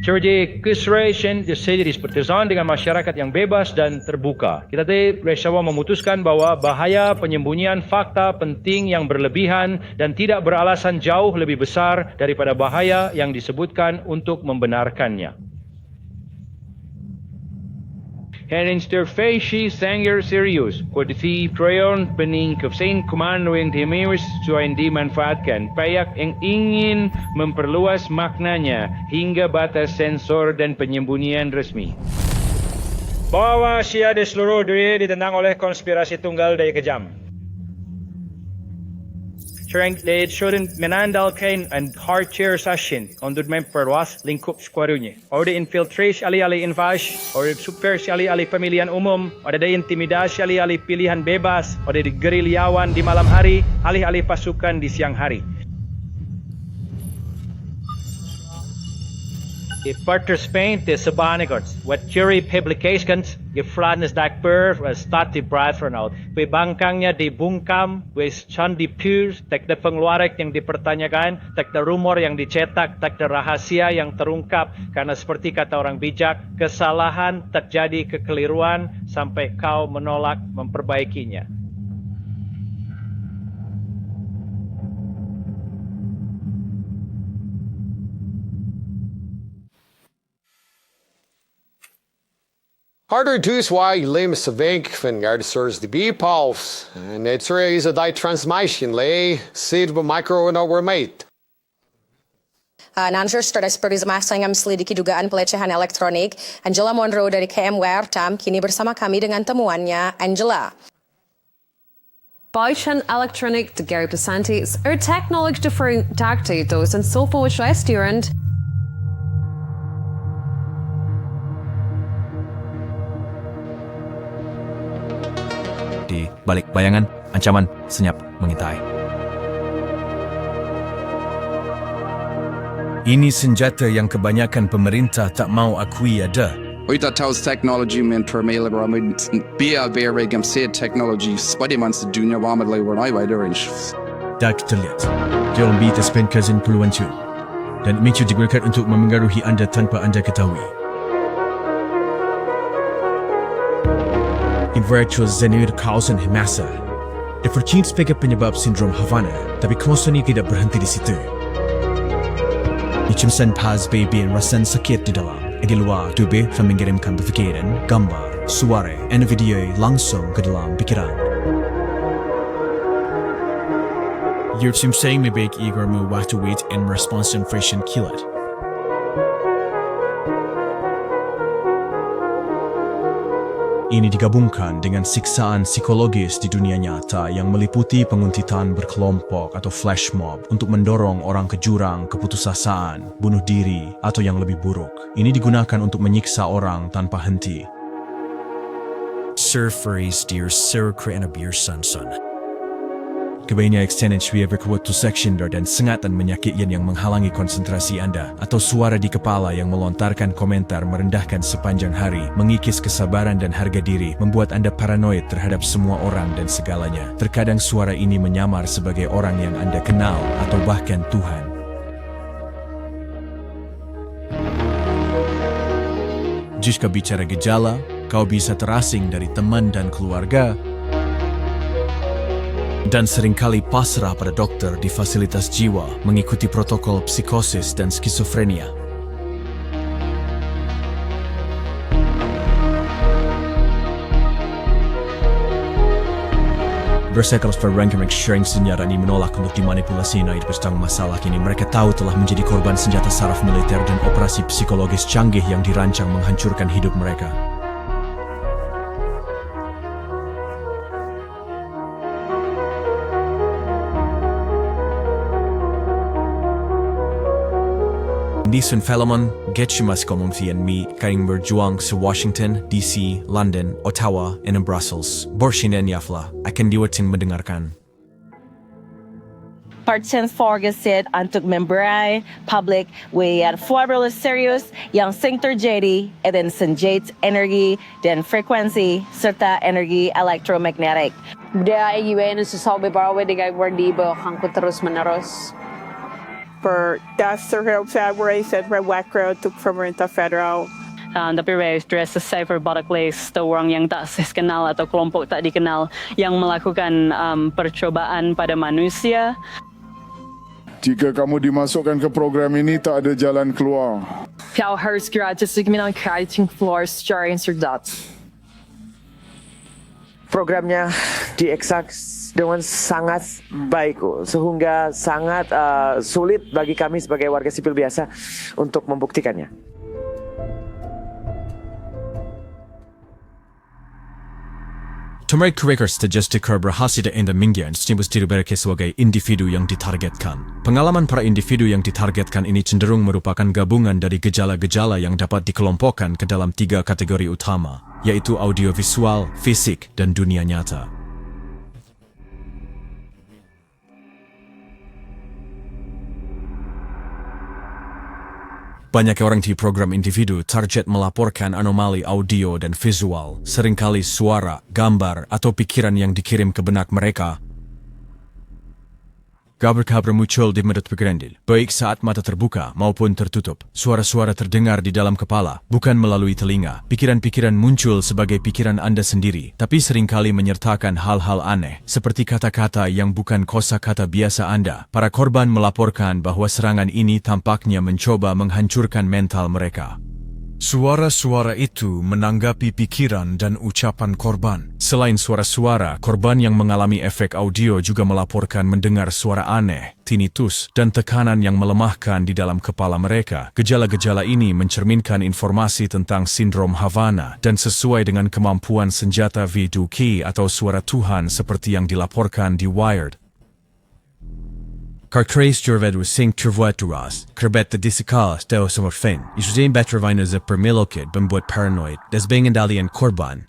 Jadi keseraian jadi seperti dengan masyarakat yang bebas dan terbuka. Kita bersama memutuskan bahwa bahaya penyembunyian fakta penting yang berlebihan dan tidak beralasan jauh lebih besar daripada bahaya yang disebutkan untuk membenarkannya. Herinsterfeshi sanger serius, kondisi prayon pening kefsain komando yang dimiris suain dimanfaatkan, payak yang ingin memperluas maknanya hingga batas sensor dan penyembunyian resmi. Bahwa sia di seluruh dunia ditentang oleh konspirasi tunggal daya kejam. Sudah menandalkan and hard chair session untuk memperluas lingkup skuadronnya. Ada infiltrasi alih-alih invasi, ada subversi alih-alih pemilihan umum, ada intimidasi alih-alih pilihan bebas, ada gerilyawan di malam hari, alih-alih pasukan di siang hari. I participant i sabanigars, what jury publications, i fladnes dakper, stati bradfernal, we bangkangnya dibungkam, we candi pure, tak da pengeluaran yang dipertanyakan, tak da rumor yang dicetak, tak da rahasia yang terungkap, karena seperti kata orang bijak, kesalahan terjadi kekeliruan sampai kau menolak memperbaikinya. Harder dus why lim sa vink van gardisers de bipals. En it's is a die transmission lay seed of micro and our mate. Nansur Stardust bersama Sangam selidiki dugaan pelecehan elektronik. Angela Monroe dari KMWR TAM kini bersama kami dengan temuannya. Angela. Bauschen Electronic de Gary Pesantis er technology differing tactitos and so forth student. Di balik bayangan, ancaman senyap mengintai. Ini senjata yang kebanyakan pemerintah tak mau akui ada. Uita taus technology men permele ramid bia very gam said technology spadiman sa dunia wamad lay wernai wider range. Tak terlihat. Jauh lebih terspend cousin puluhan cu. Dan micu digunakan untuk memengaruhi anda tanpa anda ketahui. In virtual zenir kausen massa. Dipercaya sebagai penyebab sindrom Havana, tapi kawasan ini tidak berhenti di situ. Dicimsan pas baby dan rasan sakit di dalam. Di luar tubuh mengirimkan berfikiran, gambar, suara, dan video langsung ke dalam pikiran. Yurtsim sayang lebih eager waktu wait and response inflation kilat. Ini digabungkan dengan siksaan psikologis di dunia nyata yang meliputi penguntitan berkelompok atau flash mob untuk mendorong orang ke jurang keputusasaan, bunuh diri, atau yang lebih buruk. Ini digunakan untuk menyiksa orang tanpa henti. Surferis dear Sir Krena Beer Sanson. Kebanyakan extended via berkuatu section dan sengatan menyakitkan yang menghalangi konsentrasi Anda atau suara di kepala yang melontarkan komentar merendahkan sepanjang hari, mengikis kesabaran dan harga diri, membuat Anda paranoid terhadap semua orang dan segalanya. Terkadang suara ini menyamar sebagai orang yang Anda kenal atau bahkan Tuhan. Jika bicara gejala, kau bisa terasing dari teman dan keluarga, dan seringkali pasrah pada dokter di fasilitas jiwa mengikuti protokol psikosis dan skizofrenia. Bersekelas perangkat sharing senjata ini menolak untuk dimanipulasi naik tentang masalah kini. Mereka tahu telah menjadi korban senjata saraf militer dan operasi psikologis canggih yang dirancang menghancurkan hidup mereka. Disun Philemon, Getchumas Community and me, karing berjuang sa Washington, D.C., London, Ottawa, and Brussels. Borshin and Yafla, akan diwatin mendengarkan. Partsen forgasit untuk memberi publik with formulas serius yang sing terjadi dan senjata energi dan frekuensi serta energi elektromagnetik. Budaya IUN sesawi barawe dengan wardi bahang terus menerus. per das terhubsabre said Red Wacro took from Renta Federal. Tapi stress cyber Barclays atau orang yang tak kenal atau kelompok tak dikenal yang melakukan percobaan pada manusia. Jika kamu dimasukkan ke program ini, tak ada jalan keluar. Kau harus gratis dengan creating floor secara inserdat. Programnya dieksak dengan sangat baik, sehingga sangat sulit bagi kami sebagai warga sipil biasa untuk membuktikannya. Turmeric Quakers Statistica berhasil enda minggian stimus diruberke sebagai individu yang ditargetkan. Pengalaman para individu yang ditargetkan ini cenderung merupakan gabungan dari gejala-gejala yang dapat dikelompokkan ke dalam 3 kategori utama, yaitu audiovisual, fisik, dan dunia nyata. Banyak orang di program individu target melaporkan anomali audio dan visual, seringkali suara, gambar, atau pikiran yang dikirim ke benak mereka. Kabar-kabar muncul di medot bergerendil, baik saat mata terbuka maupun tertutup. Suara-suara terdengar di dalam kepala, bukan melalui telinga. Pikiran-pikiran muncul sebagai pikiran Anda sendiri, tapi seringkali menyertakan hal-hal aneh, seperti kata-kata yang bukan kosakata biasa Anda. Para korban melaporkan bahwa serangan ini tampaknya mencoba menghancurkan mental mereka. Suara-suara itu menanggapi pikiran dan ucapan korban. Selain suara-suara, korban yang mengalami efek audio juga melaporkan mendengar suara aneh, tinnitus, dan tekanan yang melemahkan di dalam kepala mereka. Gejala-gejala ini mencerminkan informasi tentang sindrom Havana dan sesuai dengan kemampuan senjata Viduki atau suara Tuhan seperti yang dilaporkan di Wired. Carcrace Jorvedu sing Trvoituras, Kerbet the Disikalas Deo Somorfen, Isuzain Betravina per Milokid, Bembuat Paranoid, Desbingen Dalian Korban.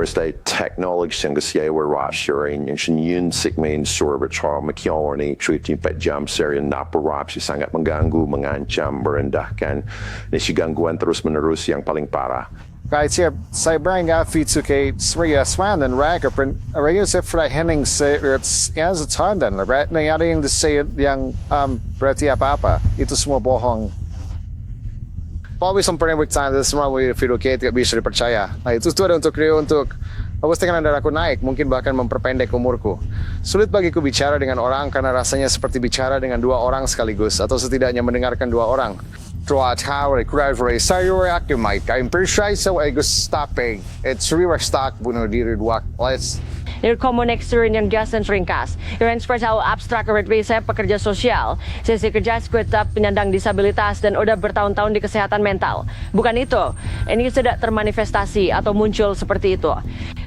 State technology sing siya were rassuring yung yun sikmain sorbet trauma kiorni treating pet jump serian naparap si sangat mengganggu mengancam merendahkan ni si gangguan terus menerus yang paling parah. Kahit siya sa ibrang afi kay Sriya Swan and Ragapin, arayos efra Henning say it's as a tandan, right? Nangyari yung say yang berarti apa-apa, itu semua bohong. Always ang pernibig sa this semua we fidukate ka bisa dipercaya. Nah, itu tuh untuk pastikan darah aku naik, mungkin bahkan memperpendek umurku. Sulit bagiku bicara dengan orang karena rasanya seperti bicara dengan 2 orang sekaligus, atau setidaknya mendengarkan 2 orang. Throughout how I cried for a sorry Mike. I'm pretty sure so I go stopping. It's really stuck bunuh diri 2. Let's Nirkomunexter yang Justin Ringkas. Yang express how abstrak saya pekerja sosial. Sesi kerja tetap penyandang disabilitas dan udah bertahun-tahun di kesehatan mental. Bukan itu. Ini sudah termanifestasi atau muncul seperti itu.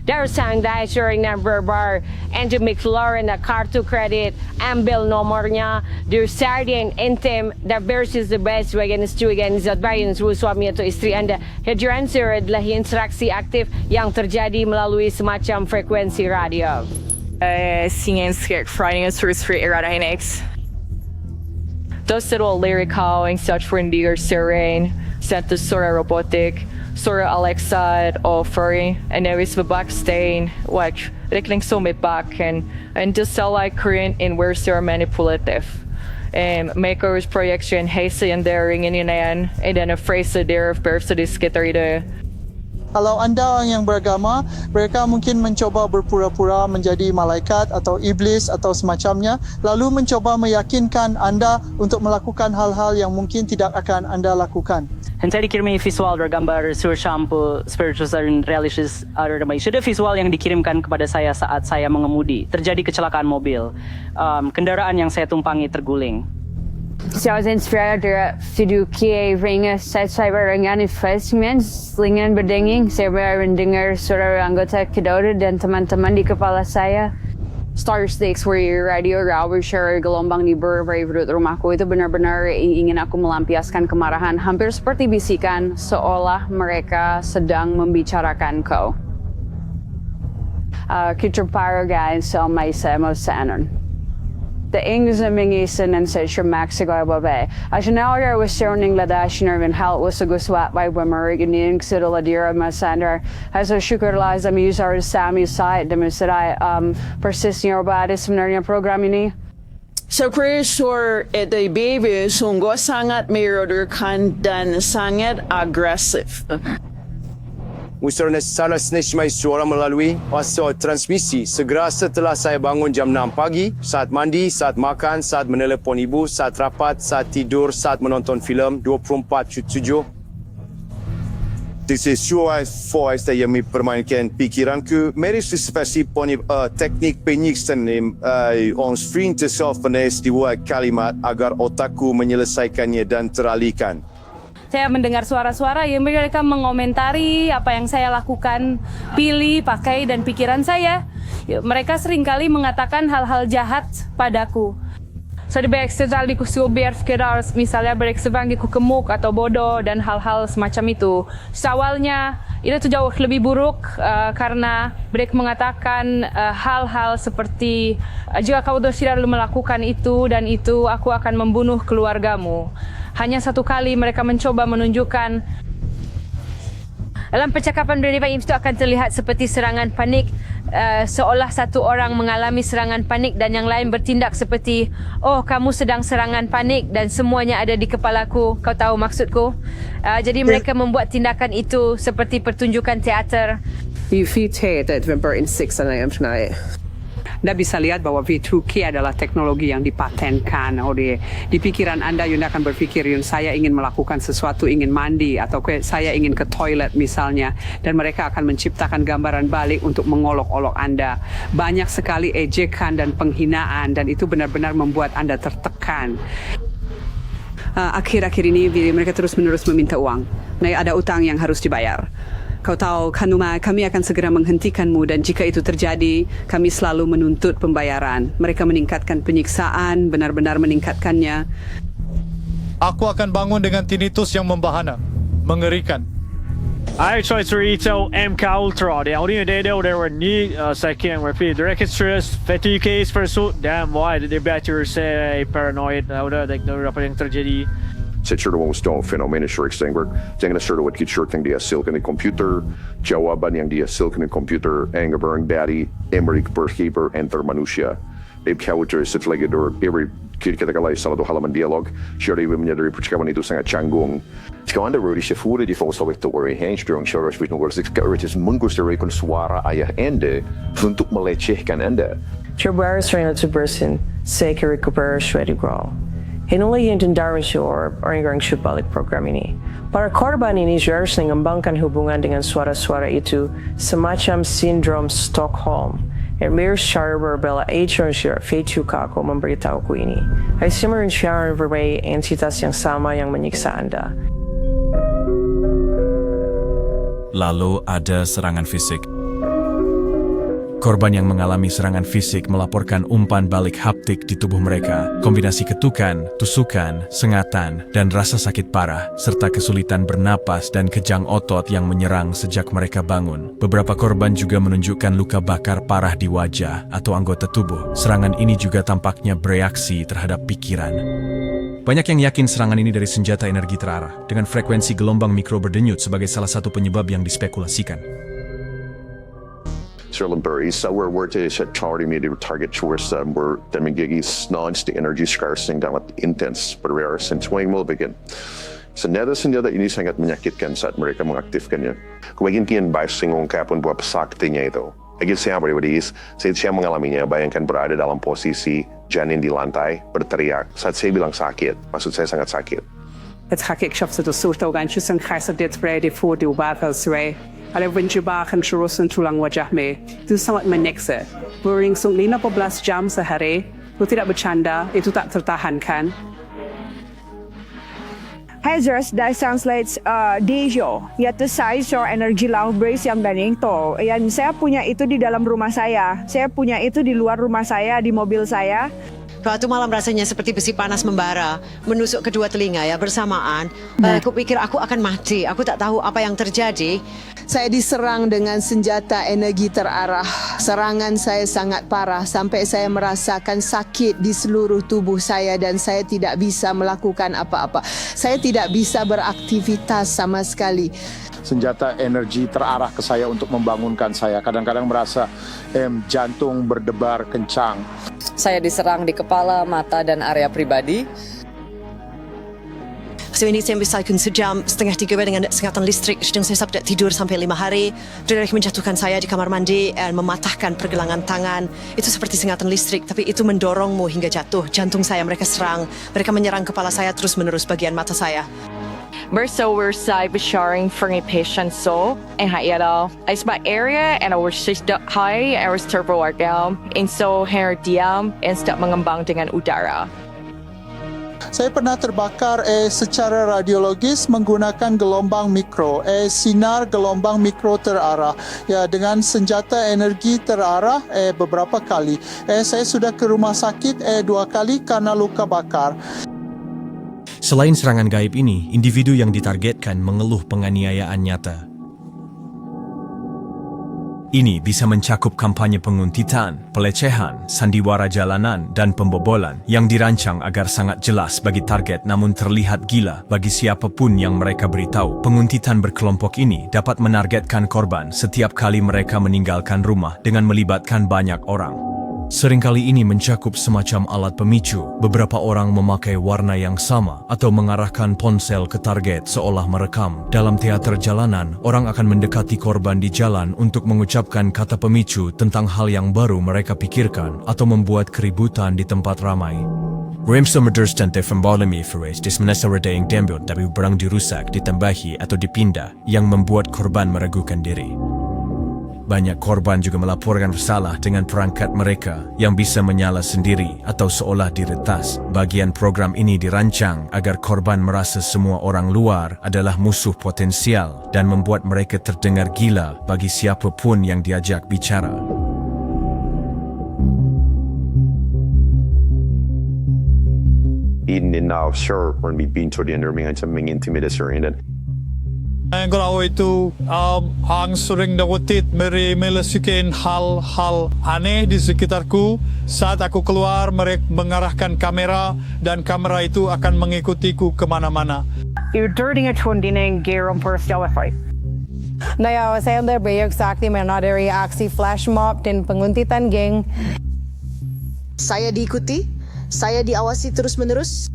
Dari sang dai sharing number bar endemic flora na kartu kredit, ambil nomornya, dari sardin intim, da versus the best wagen stugan zat bayan suami atau istri Anda. Hadiran adalah interaksi aktif yang terjadi melalui semacam frekuensi radio. Singing skik Friday is free Iradahinex. Dostero lyrical and such for Indier Serene, Santa Sora Robotic, Sora Alexa offering, and there is the backstain, which rekling so me back and just sell like Korean in where Sora manipulative. Makers projection hasty and daring in and then a phrase there of birth to this skitter. Kalau anda yang beragama, mereka mungkin mencoba berpura-pura menjadi malaikat atau iblis atau semacamnya, lalu mencoba meyakinkan anda untuk melakukan hal-hal yang mungkin tidak akan anda lakukan. Saya dikirim visual gambar sur shampoo spiritual dan religious sudah visual yang dikirimkan kepada saya saat saya mengemudi. Terjadi kecelakaan mobil. Kendaraan yang saya tumpangi terguling. Saya inspirado dari video kia ringa saya barengan investment dengan berdenging saya mendengar suara anggota kedua dan teman-teman di kepala saya. Star Stakes where radio Robert share gelombang di berbagai rumahku itu benar-benar ingin aku melampiaskan kemarahan hampir seperti bisikan seolah mereka sedang membicarakan kau. Kita para guys so may semo sanon. Det är ingen som ingisen en säger Mexico är bara. Alltså när jag var störning ladashner men halt was så goswat by American ning så ladira med sender. Alltså sjukerlas am usar sami site dem så där persisting about this när program ini. So sure the baby sungguh sangat merodokan dan sangat agresif. Usaha salah senismai suara melalui fasa transmisi segera setelah saya bangun jam 6 pagi, saat mandi, saat makan, saat menelepon ibu, saat rapat, saat tidur, saat menonton filem 24/7. Sesuai voice saya mempermainkan pikiranku, mari sesuai teknik penyiksaan on screen terselfenes dibuat kalimat agar otakku menyelesaikannya dan teralihkan. Saya mendengar suara-suara yang mereka mengomentari apa yang saya lakukan, pilih, pakai, dan pikiran saya. Mereka seringkali mengatakan hal-hal jahat padaku. Så det berksetal di kusubiar sekedar misalnya bereksebang di kukemuk atau bodoh dan hal-hal semacam itu. Awalnya itu jauh lebih buruk karena mereka mengatakan hal-hal seperti jika kau tidak melakukan itu dan itu aku akan membunuh keluargamu. Hanya satu kali mereka mencoba menunjukkan dalam percakapan mereka itu akan terlihat seperti serangan panik, seolah satu orang mengalami serangan panik dan yang lain bertindak seperti, oh kamu sedang serangan panik dan semuanya ada di kepalaku, kau tahu maksudku. Jadi mereka membuat tindakan itu seperti pertunjukan teater. V3 November in 6 tonight. Anda bisa lihat bahwa V2K adalah teknologi yang dipatenkan. Di pikiran Anda akan berpikir, saya ingin melakukan sesuatu, ingin mandi, atau saya ingin ke toilet misalnya. Dan mereka akan menciptakan gambaran balik untuk mengolok-olok Anda. Banyak sekali ejekan dan penghinaan, dan itu benar-benar membuat Anda tertekan. Akhir-akhir ini mereka terus-menerus meminta uang. Ada utang yang harus dibayar. Kau tahu, Kanuma, kami akan segera menghentikanmu dan jika itu terjadi, kami selalu menuntut pembayaran. Mereka meningkatkan penyiksaan, benar-benar meningkatkannya. Aku akan bangun dengan tinnitus yang membahana, mengerikan. I tried to retail MK Ultra. The audio data were need second repeat. Direct stress, fatigue case pursuit. Damn, why did they better say paranoid? Like apa yang terjadi? Secara mengustong fenomena Shrek Stengberg, jangan secara wat Shrek yang dihasilkan di komputer, jawaban yang dihasilkan di komputer, anggabarang dari Emery berkibar antar manusia. Babe khawatir setelah every kita kalai salah satu halaman dialog, Sherry menyadari percakapan itu sangat canggung. Jika Anda berdiri sefude di fokus waktu orangstrong Sherry Wisnu Warsik karitis menggunakan suara ayah Anda untuk melecehkan Anda. Terbaru sering itu bersin, saya recuperar suatu growl. Hinuli yung tindaran siya orang siya balik program ini. Para korban ini harus mengembangkan hubungan dengan suara-suara itu semacam sindrom Stockholm. Ermir secara berbela agent siya V2K ako memberitahu ko ini. Ay simarin siya berbagai entitas yang sama yang menyiksa Anda. Lalu ada serangan fisik. Korban yang mengalami serangan fisik melaporkan umpan balik haptik di tubuh mereka, kombinasi ketukan, tusukan, sengatan, dan rasa sakit parah, serta kesulitan bernapas dan kejang otot yang menyerang sejak mereka bangun. Beberapa korban juga menunjukkan luka bakar parah di wajah atau anggota tubuh. Serangan ini juga tampaknya bereaksi terhadap pikiran. Banyak yang yakin serangan ini dari senjata energi terarah, dengan frekuensi gelombang mikro berdenyut sebagai salah satu penyebab yang dispekulasikan. Berries, where target towards where the snons the energy scarcing dalam intens berbicara sentuang begin. Senjata ini sangat menyakitkan saat mereka mengaktifkannya. Kebagian basing ungkapan buat pesaktinya itu. Bagi siapa saya mengalaminya, bayangkan berada dalam posisi janin di lantai, berteriak. Saat saya bilang sakit, maksud saya sangat sakit. Het ga ik schaf de soort orgaantjes en ga ze dit spreiden voor de wafelzwij. Alle windjebagen terusan tulang wajah me. Itu sangat meneksa. Beringsung 15 jam sehari, itu tidak bercanda, itu tak tertahankan. Hazards that translates dejo, yaitu size or energy level brace yang bening to. Yang saya punya itu di dalam rumah saya punya itu di luar rumah saya, di mobil saya. Suatu malam rasanya seperti besi panas membara, menusuk kedua telinga ya bersamaan. Aku pikir aku akan mati, aku tak tahu apa yang terjadi. Saya diserang dengan senjata energi terarah. Serangan saya sangat parah sampai saya merasakan sakit di seluruh tubuh saya dan saya tidak bisa melakukan apa-apa. Saya tidak bisa beraktivitas sama sekali. Senjata energi terarah ke saya untuk membangunkan saya. Kadang-kadang merasa jantung berdebar kencang. Saya diserang di kepala, mata, dan area pribadi. So ini saya misalkan sejam setengah 3 dengan sengatan listrik sedang saya tidak tidur sampai 5 hari. Mereka menjatuhkan saya di kamar mandi dan mematahkan pergelangan tangan. Itu seperti sengatan listrik tapi itu mendorongmu hingga jatuh. Jantung saya mereka serang. Mereka menyerang kepala saya terus menerus bagian mata saya. Bersawer saya besharing for a patient so and hayada is my area and our system high our turbo wargam and so hair diam and stop mengembang dengan udara. Saya pernah terbakar secara radiologis menggunakan gelombang mikro, sinar gelombang mikro terarah. Ya, dengan senjata energi terarah beberapa kali. Saya sudah ke rumah sakit 2 kali karena luka bakar. Selain serangan gaib ini, individu yang ditargetkan mengeluh penganiayaan nyata. Ini bisa mencakup kampanye penguntitan, pelecehan, sandiwara jalanan, dan pembobolan yang dirancang agar sangat jelas bagi target namun terlihat gila bagi siapapun yang mereka beritahu. Penguntitan berkelompok ini dapat menargetkan korban setiap kali mereka meninggalkan rumah dengan melibatkan banyak orang. Seringkali ini mencakup semacam alat pemicu. Beberapa orang memakai warna yang sama atau mengarahkan ponsel ke target seolah merekam. Dalam teater jalanan, orang akan mendekati korban di jalan untuk mengucapkan kata pemicu tentang hal yang baru mereka pikirkan atau membuat keributan di tempat ramai. Remsomerdurstante Fembalami Ferez dismenasarada yang dembut tapi barang dirusak, ditambahi atau dipindah yang membuat korban meragukan diri. Banyak korban juga melaporkan bersalah dengan perangkat mereka yang bisa menyala sendiri atau seolah diretas. Bagian program ini dirancang agar korban merasa semua orang luar adalah musuh potensial dan membuat mereka terdengar gila bagi siapapun yang diajak bicara. In sure when we been to the dengan mengintimidasi dan Ang galaw itu ang sering dakutit melasukin hal-hal aneh di sekitarku. Saat aku keluar, mereka mengarahkan kamera dan kamera itu akan mengikutiku kemana-mana. Utordinga tundineng gerom persjawafai. Naya saya under bayag sakti menadari aksi flash mob dan penguntitan geng. Saya diikuti, saya diawasi terus-menerus.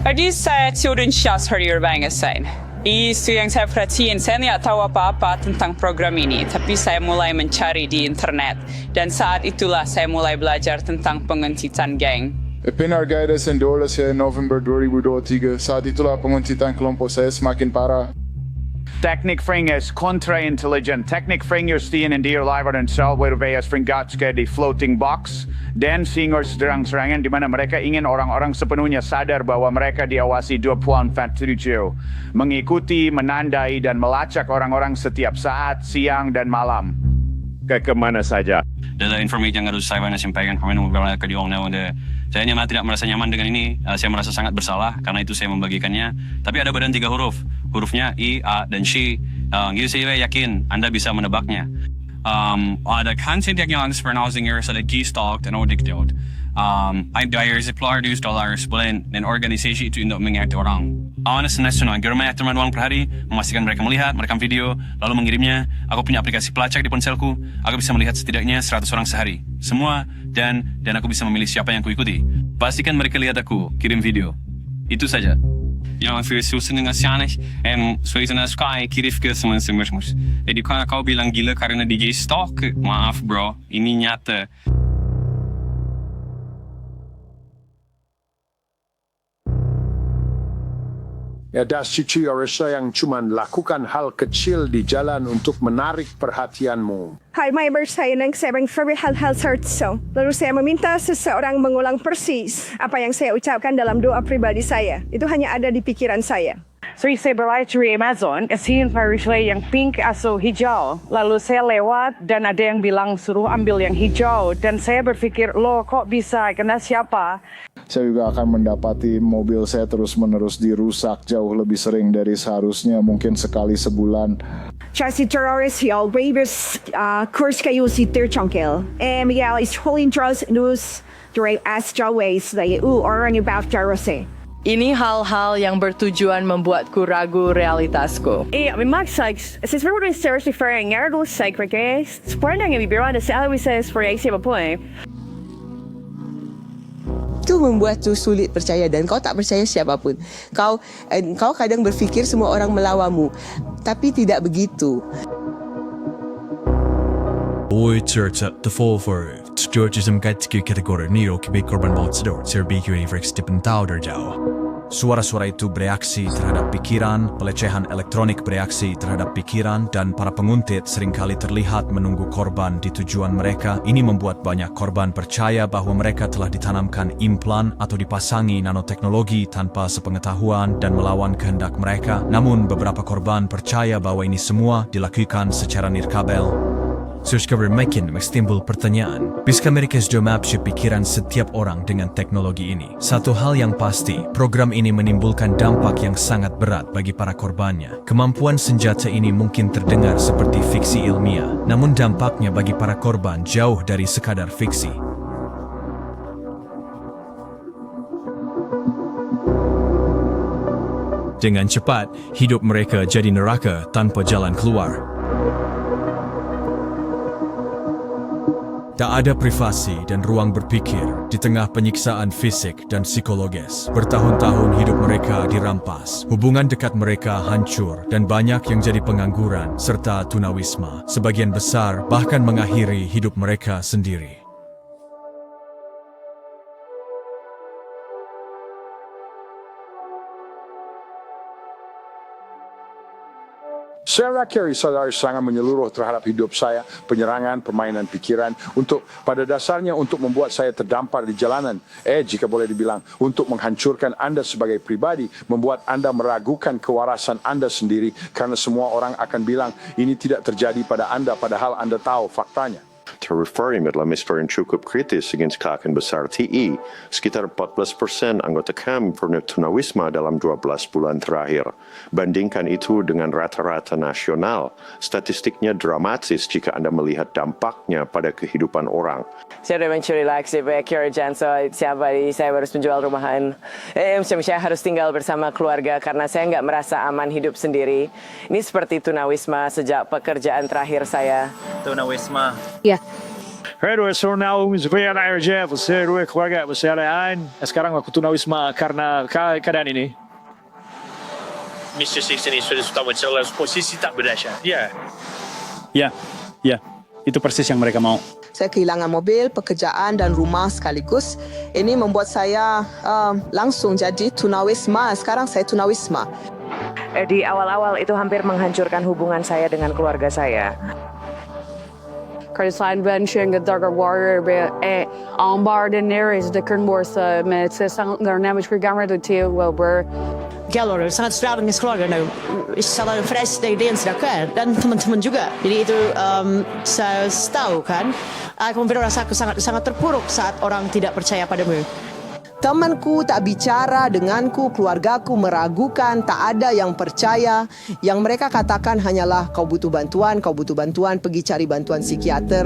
Adi saya turun syas hari urbangasain. Isu yang saya perhatiin, saya tidak tahu apa-apa tentang program ini, tapi saya mulai mencari di internet. Dan saat itulah saya mulai belajar tentang penguntitan geng. Pinargada Sendola saya November 2023, saat itulah penguntitan kelompok saya semakin parah. Teknik fringes kontra-intelligent. Teknik fringes stien in dier liver dan sel werveas fringatske di floating box. Dan singers serang-serangan di mana mereka ingin orang-orang sepenuhnya sadar bahwa mereka diawasi 24/7. Mengikuti, menandai, dan melacak orang-orang setiap saat, siang, dan malam. Ke kemana saja. Dalam informasi yang harus saya sampaikan kepada beberapa kediong saya tidak merasa nyaman dengan ini. Saya merasa sangat bersalah karena itu saya membagikannya. Tapi ada badan 3 huruf. Hurufnya I, A, dan She. Gitu saya yakin Anda bisa menebaknya. Ada content yang pronouncing errors ada G-stalked dan audicted. Daya $100 dan organisasi itu untuk mengaktif orang. Awanas nasional, germay teman uang per hari, memastikan mereka melihat, merekam video, lalu mengirimnya. Aku punya aplikasi pelacak di ponselku, aku bisa melihat setidaknya 100 orang sehari. Semua, dan aku bisa memilih siapa yang kuikuti. Pastikan mereka lihat aku, kirim video. Itu saja. Yang susun dengan sianes, susun sky kirif ke semua. Jadi kalau kau bilang gila karena DJ stalk, maaf bro, ini nyata. Ya, das cici orisa yang cuma lakukan hal kecil di jalan untuk menarik perhatianmu. Hi, my saya ng sebang very hal-hal so. Lalu saya meminta seseorang mengulang persis apa yang saya ucapkan dalam doa pribadi saya. Itu hanya ada di pikiran saya. So saya berlari dari Amazon, kasihin Parishley yang pink atau hijau. Lalu saya lewat dan ada yang bilang suruh ambil yang hijau. Dan saya berpikir, loh kok bisa, kena siapa? Saya juga akan mendapati mobil saya terus-menerus dirusak jauh lebih sering dari seharusnya, mungkin sekali sebulan. Si teroris yang bebas kurs kayo si tercongkel. Miguel is holding drugs news during Astro Ways like orang about terorist. Ini hal-hal yang bertujuan membuatku ragu realitasku. Memang saya sebenarnya serius referring ya dulu saya kerja sebenarnya yang bibiran ada saya bisa seperti siapa pun. Itu membuat tu sulit percaya dan kau tak percaya siapapun. Kau kadang berfikir semua orang melawanmu, tapi tidak begitu. Oi cerca the fall for George semkat kategori Nero kibik korban maut sedor serbiki universe dipentau derjau. Suara-suara itu bereaksi terhadap pikiran, pelecehan elektronik bereaksi terhadap pikiran, dan para penguntit seringkali terlihat menunggu korban di tujuan mereka. Ini membuat banyak korban percaya bahwa mereka telah ditanamkan implan atau dipasangi nanoteknologi tanpa sepengetahuan dan melawan kehendak mereka. Namun beberapa korban percaya bahwa ini semua dilakukan secara nirkabel. Subscriber makin timbul pertanyaan, bisakah mereka sudah mapsy pikiran setiap orang dengan teknologi ini? Satu hal yang pasti, program ini menimbulkan dampak yang sangat berat bagi para korbannya. Kemampuan senjata ini mungkin terdengar seperti fiksi ilmiah, namun dampaknya bagi para korban jauh dari sekadar fiksi. Dengan cepat, hidup mereka jadi neraka tanpa jalan keluar. Tak ada privasi dan ruang berpikir di tengah penyiksaan fisik dan psikologis. Bertahun-tahun hidup mereka dirampas, hubungan dekat mereka hancur, dan banyak yang jadi pengangguran serta tunawisma. Sebagian besar bahkan mengakhiri hidup mereka sendiri. Saya kira saudara sangat menyeluruh terhadap hidup saya, penyerangan, permainan pikiran, untuk pada dasarnya untuk membuat saya terdampar di jalanan. Jika boleh dibilang, untuk menghancurkan Anda sebagai pribadi, membuat Anda meragukan kewarasan Anda sendiri, karena semua orang akan bilang ini tidak terjadi pada Anda, padahal Anda tahu faktanya. Referim adalah mister yang cukup kritis dengan kekalahan besar TI. Sekitar 14% anggota kami pernah tunawisma dalam 12 bulan terakhir. Bandingkan itu dengan rata-rata nasional. Statistiknya dramatis jika Anda melihat dampaknya pada kehidupan orang. Saya udah mencuri laksi backyard so setiap hari saya harus menjual rumahan. Saya harus tinggal bersama keluarga karena saya nggak merasa aman hidup sendiri. Ini seperti tunawisma sejak pekerjaan terakhir saya. Tunawisma. Ya. So now saya aja, saya keluarga, saya lain. Sekarang aku tunawisma karena keadaan ini. Mr. Six ini sudah tahu jelas posisi tak berdasar. Ya. Itu persis yang mereka mau. Saya kehilangan mobil, pekerjaan dan rumah sekaligus. Ini membuat saya langsung jadi tunawisma. Sekarang saya tunawisma. Di awal-awal itu hampir menghancurkan hubungan saya dengan keluarga saya. Kardasline Benching the Darker Warrior ambar den neris de Kernborsa med sang garnamage for gamma do teo well Galor sangat sedar dengan keluarga salah fresh day dan sedekah dan teman-teman juga. Jadi itu saya tahu kan, aku merasa aku sangat terpuruk saat orang tidak percaya padamu. Temanku tak bicara denganku, keluargaku meragukan, tak ada yang percaya. Yang mereka katakan hanyalah kau butuh bantuan, pergi cari bantuan psikiater.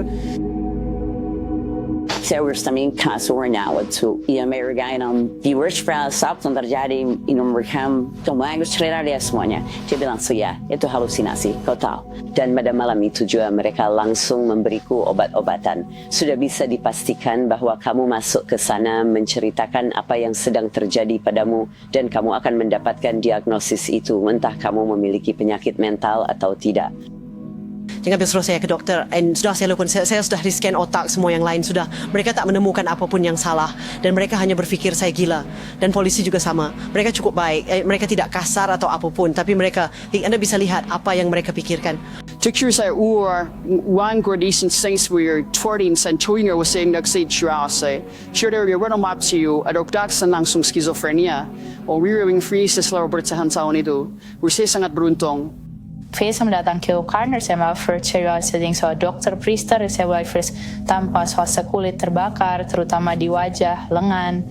Saya bersama kasus warna waktu ia mereka di workshop Sabtu terjadi mereka mengaku cerita dia semuanya. Dia bilang ya itu halusinasi kau tahu. Dan pada malam itu juga mereka langsung memberiku obat-obatan. Sudah bisa dipastikan bahwa kamu masuk ke sana menceritakan apa yang sedang terjadi padamu dan kamu akan mendapatkan diagnosis itu entah kamu memiliki penyakit mental atau tidak. Jangan suruh saya ke dokter. Dan sudah saya lakukan, saya sudah di-scan otak, semua yang lain sudah. Mereka tak menemukan apapun yang salah. Dan mereka hanya berfikir saya gila. Dan polisi juga sama. Mereka cukup baik. Mereka tidak kasar atau apapun. Tapi mereka, Anda bisa lihat apa yang mereka pikirkan. Pictures are one gradation things where 14 centurion was saying that say say sure there run map to you at doksan langsung schizophrenia o rearing free sa slow bertahan tahun itu saya sangat beruntung. Saya mendatang ke Karner, saya bercerita sedang soal dokter Priester, saya first tanpa suasa kulit terbakar, terutama di wajah, lengan.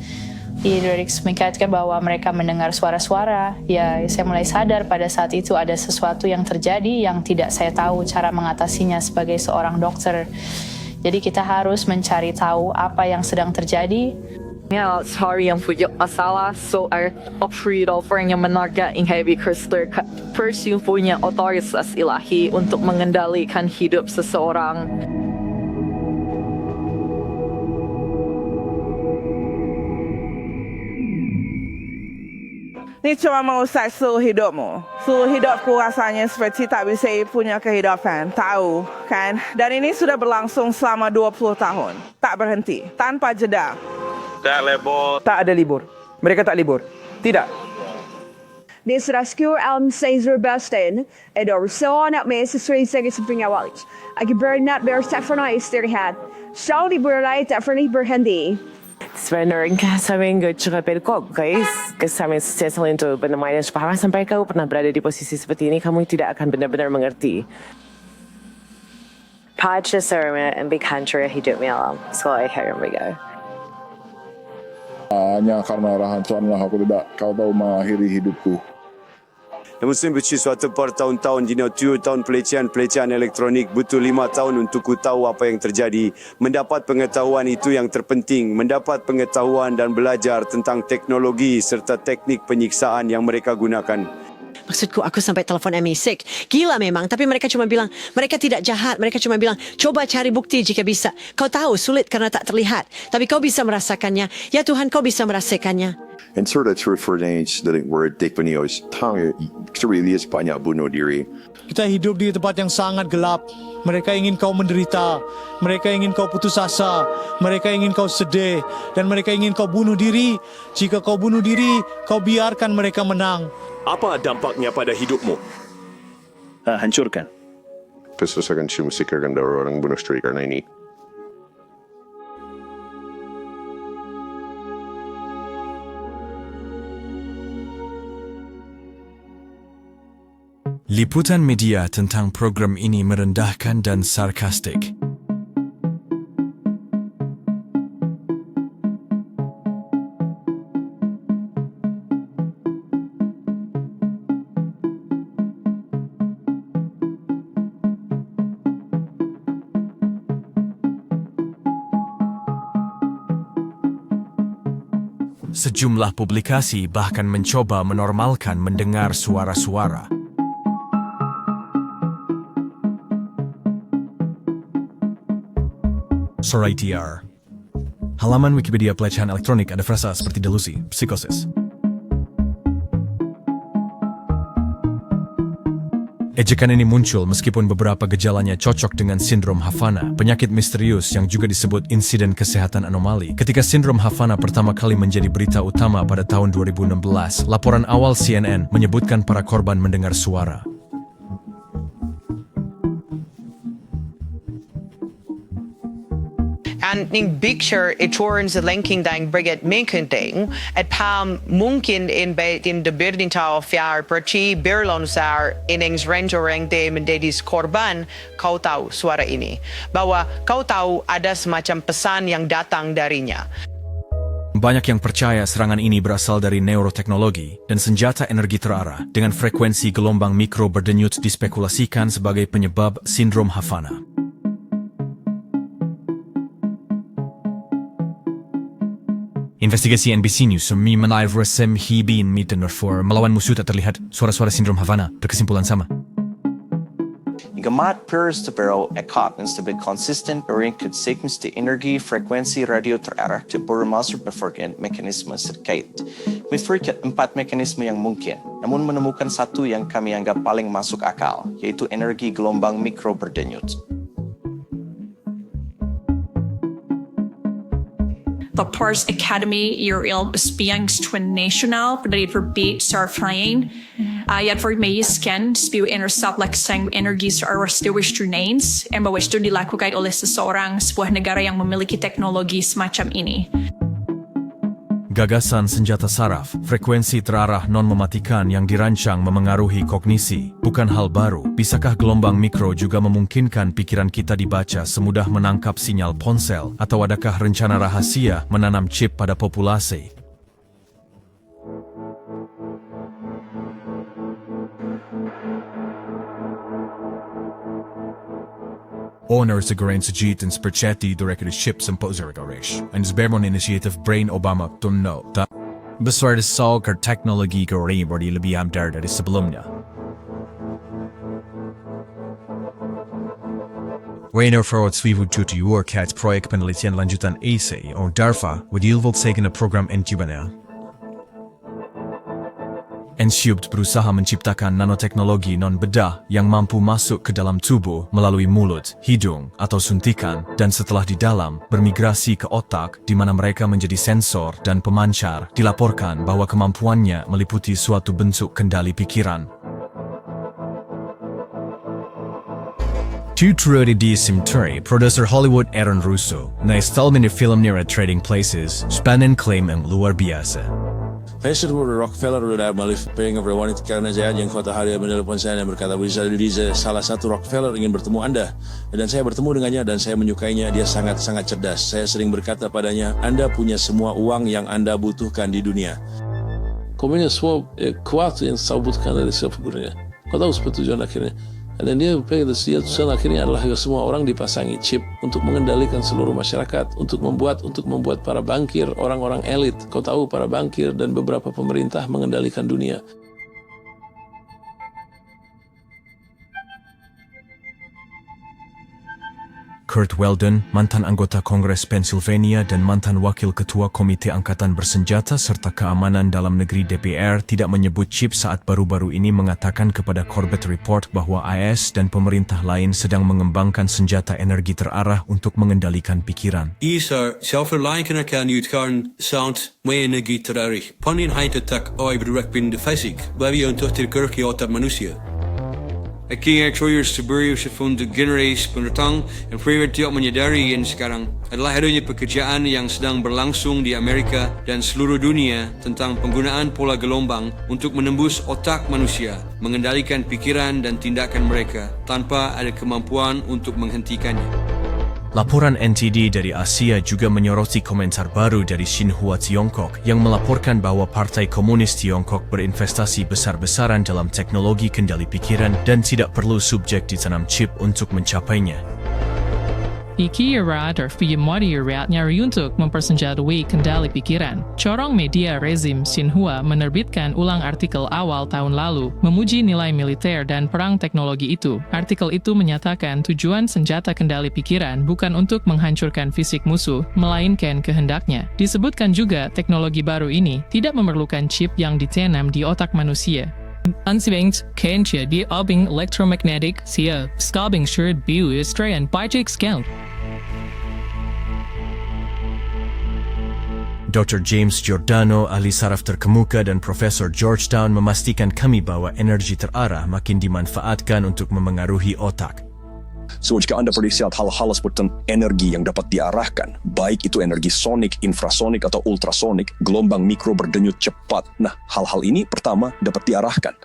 Dia mengatakan bahwa mereka mendengar suara-suara. Ya, saya mulai sadar pada saat itu ada sesuatu yang terjadi yang tidak saya tahu cara mengatasinya sebagai seorang dokter. Jadi kita harus mencari tahu apa yang sedang terjadi. Ya, hari yang punya masalah, so I operate orang yang menarget in heavy crystal person punya otoritas ilahi untuk mengendalikan hidup seseorang. Ni cuma mengusai seluruh hidupmu. Seluruh hidupku rasanya seperti tak bisa punya kehidupan, tahu kan? Dan ini sudah berlangsung selama 20 tahun. Tak berhenti, tanpa jeda. Tak libur. Tak ada libur. Mereka tak libur. Tidak. Nisraskur Alm Caesar Bastin, Edor Son at Mesa Street Segis Pingawalis. Agibernat Bear Stephanie Stirhat. Saudi Burlai Stephanie Burhendi. Sebenarnya kami juga berkok guys, kami sesuai untuk bermain supaya sampai kau pernah berada di posisi seperti ini, kamu tidak akan benar-benar mengerti. Pacha Sarma and big country hidup malam, so I hear mereka. Hanya karena arahan Tuhanlah aku tidak kau tahu mengakhiri hidupku. Namun sebenarnya suatu bertahun-tahun jenis 7 tahun pelecehan elektronik butuh 5 tahun untuk ku tahu apa yang terjadi. Mendapat pengetahuan itu yang terpenting. Mendapat pengetahuan dan belajar tentang teknologi serta teknik penyiksaan yang mereka gunakan. Maksudku, aku sampai telepon MI6. Gila memang, tapi mereka cuma bilang, mereka tidak jahat. Mereka cuma bilang, coba cari bukti jika bisa. Kau tahu, sulit karena tak terlihat. Tapi kau bisa merasakannya. Ya Tuhan, kau bisa merasakannya. And so that's reference dari word dekpenios tang serius banyak bunuh diri. Kita hidup di tempat yang sangat gelap. Mereka ingin kau menderita. Mereka ingin kau putus asa. Mereka ingin kau sedih. Dan mereka ingin kau bunuh diri. Jika kau bunuh diri, kau biarkan mereka menang. Apa dampaknya pada hidupmu? Hancurkan. Pasti akan simusikan dari orang bunuh diri karena ini. Liputan media tentang program ini merendahkan dan sarkastik. Sejumlah publikasi bahkan mencoba menormalkan mendengar suara-suara. Sorai TR. Halaman Wikipedia pelecehan elektronik ada frasa seperti delusi, psikosis. Ejekan ini muncul meskipun beberapa gejalanya cocok dengan sindrom Havana, penyakit misterius yang juga disebut insiden kesehatan anomali. Ketika sindrom Havana pertama kali menjadi berita utama pada tahun 2016, laporan awal CNN menyebutkan para korban mendengar suara. And in picture, it turns the linking dang brigade making at Palm mungkin in the building tower fiar perci berlon sar inings rendering de menjadi korban. Kau tahu suara ini, bahwa kau tahu ada semacam pesan yang datang darinya. Banyak yang percaya serangan ini berasal dari neuroteknologi dan senjata energi terarah dengan frekuensi gelombang mikro berdenyut dispekulasikan sebagai penyebab sindrom Havana. Investigasi NBC News mengenai resem hibin miten for melawan musuh tak terlihat suara-suara sindrom Havana berkesimpulan sama. Gamat pers tebero ekot instabil konsisten beringkut sekmes di energi frekuensi radio terarah di bermasuk berbagai mekanisme terkait. Memiliki 4 mekanisme yang mungkin, namun menemukan satu yang kami anggap paling masuk akal, yaitu energi gelombang mikro berdenyut. the Pars Academy European national berdiri verbi surflying. Ayat for menyiskan spiu intersublexing energi searwastewistrunains yang bahwa itu dilakukan oleh seseorang sebuah negara yang memiliki teknologi semacam ini. Gagasan senjata saraf, frekuensi terarah non-mematikan yang dirancang memengaruhi kognisi, bukan hal baru. Bisakah gelombang mikro juga memungkinkan pikiran kita dibaca semudah menangkap sinyal ponsel? Atau adakah rencana rahasia menanam chip pada populasi? Owner segerain sejit dan seperceti direktur chip sempat zergarish. And Sbermon Initiative Brain Obama tunno tak besar desal ke teknologi kering berdi lebih amdar dari sebelumnya. Rainer Forward Swivu Jutu Yorkat proyek penelitian lanjutan AC atau DARPA wedilvoltsegen program Entubana. Ensubed berusaha menciptakan nanoteknologi non-bedah yang mampu masuk ke dalam tubuh melalui mulut, hidung, atau suntikan, dan setelah di dalam, bermigrasi ke otak di mana mereka menjadi sensor dan pemancar. Dilaporkan bahwa kemampuannya meliputi suatu bentuk kendali pikiran. Tutorial di Simturi, produser Hollywood Aaron Russo, na instalmen di film Near Trading Places, spanen klaim yang luar biasa. Pastor Rockefeller udah malif pengen wanita karena saya yang kota hari menelpon saya dan berkata, bisa salah satu Rockefeller ingin bertemu Anda. Dan saya bertemu dengannya dan saya menyukainya, dia sangat-sangat cerdas. Saya sering berkata padanya, Anda punya semua uang yang Anda butuhkan di dunia. Kau punya semua kuat yang saya butuhkan dari seluruhnya. Kau tahu seperti tujuan akhirnya. Dan dia pengen tujuan akhirnya adalah semua orang dipasangi chip untuk mengendalikan seluruh masyarakat, untuk membuat para bankir, orang-orang elit. Kau tahu para bankir dan beberapa pemerintah mengendalikan dunia. Kurt Weldon, mantan anggota Kongres Pennsylvania dan mantan wakil ketua Komite Angkatan Bersenjata serta Keamanan Dalam Negeri DPR, tidak menyebut chip saat baru-baru ini mengatakan kepada Corbett Report bahwa AS dan pemerintah lain sedang mengembangkan senjata energi terarah untuk mengendalikan pikiran. Isar self-reliant kan utkarn sound med energi terarah. Panin haitatak oi berrekpin defisik, bagi untuk terkerki otak manusia. Aking actuators seberi usifun de generasi penertang dan private tiap menyadari yang sekarang adalah adanya pekerjaan yang sedang berlangsung di Amerika dan seluruh dunia tentang penggunaan pola gelombang untuk menembus otak manusia, mengendalikan pikiran dan tindakan mereka tanpa ada kemampuan untuk menghentikannya. Laporan NTD dari Asia juga menyoroti komentar baru dari Xinhua Tiongkok yang melaporkan bahwa Partai Komunis Tiongkok berinvestasi besar-besaran dalam teknologi kendali pikiran dan tidak perlu subjek ditanam chip untuk mencapainya. Iki erat terfiyamari erat nyari untuk mempersenjatai kendali pikiran. Corong media rezim Xinhua menerbitkan ulang artikel awal tahun lalu memuji nilai militer dan perang teknologi itu. Artikel itu menyatakan tujuan senjata kendali pikiran bukan untuk menghancurkan fisik musuh, melainkan kehendaknya. Disebutkan juga teknologi baru ini tidak memerlukan chip yang ditanam di otak manusia. Ansibings kencia di obing elektromagnetik sia skabing shirt biu istrayan bajik scale. Dr. James Giordano, ahli saraf terkemuka dan Profesor Georgetown memastikan kami bahwa energi terarah makin dimanfaatkan untuk memengaruhi otak. So, jika Anda perlihat hal-hal seperti energi yang dapat diarahkan, baik itu energi sonik, infrasonik, atau ultrasonik, gelombang mikro berdenyut cepat. Nah, hal-hal ini pertama dapat diarahkan.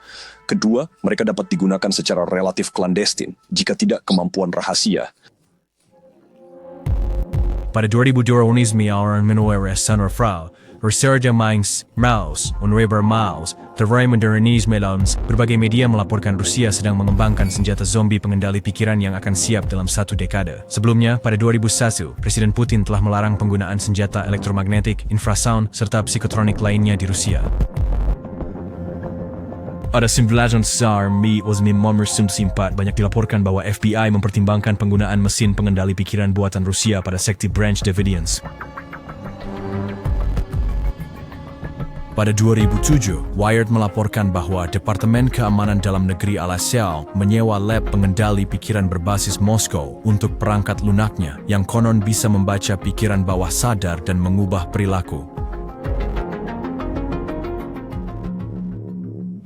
Kedua, mereka dapat digunakan secara relatif klandestin, jika tidak kemampuan rahasia. Pada 2020 miaran menueres Sanor Frau, Reserja Mainz, Maus, Unreber Maus, Terrai Moderniz Melons, berbagai media melaporkan Rusia sedang mengembangkan senjata zombie pengendali pikiran yang akan siap dalam 1 dekade. Sebelumnya, pada 2001, Presiden Putin telah melarang penggunaan senjata elektromagnetik, infrasound, serta psikotronik lainnya di Rusia. Pada 1984 banyak dilaporkan bahwa FBI mempertimbangkan penggunaan mesin pengendali pikiran buatan Rusia pada sekte Branch Davidians. Pada 2007, Wired melaporkan bahwa Departemen Keamanan Dalam Negeri ASEAN menyewa lab pengendali pikiran berbasis Moskow untuk perangkat lunaknya yang konon bisa membaca pikiran bawah sadar dan mengubah perilaku.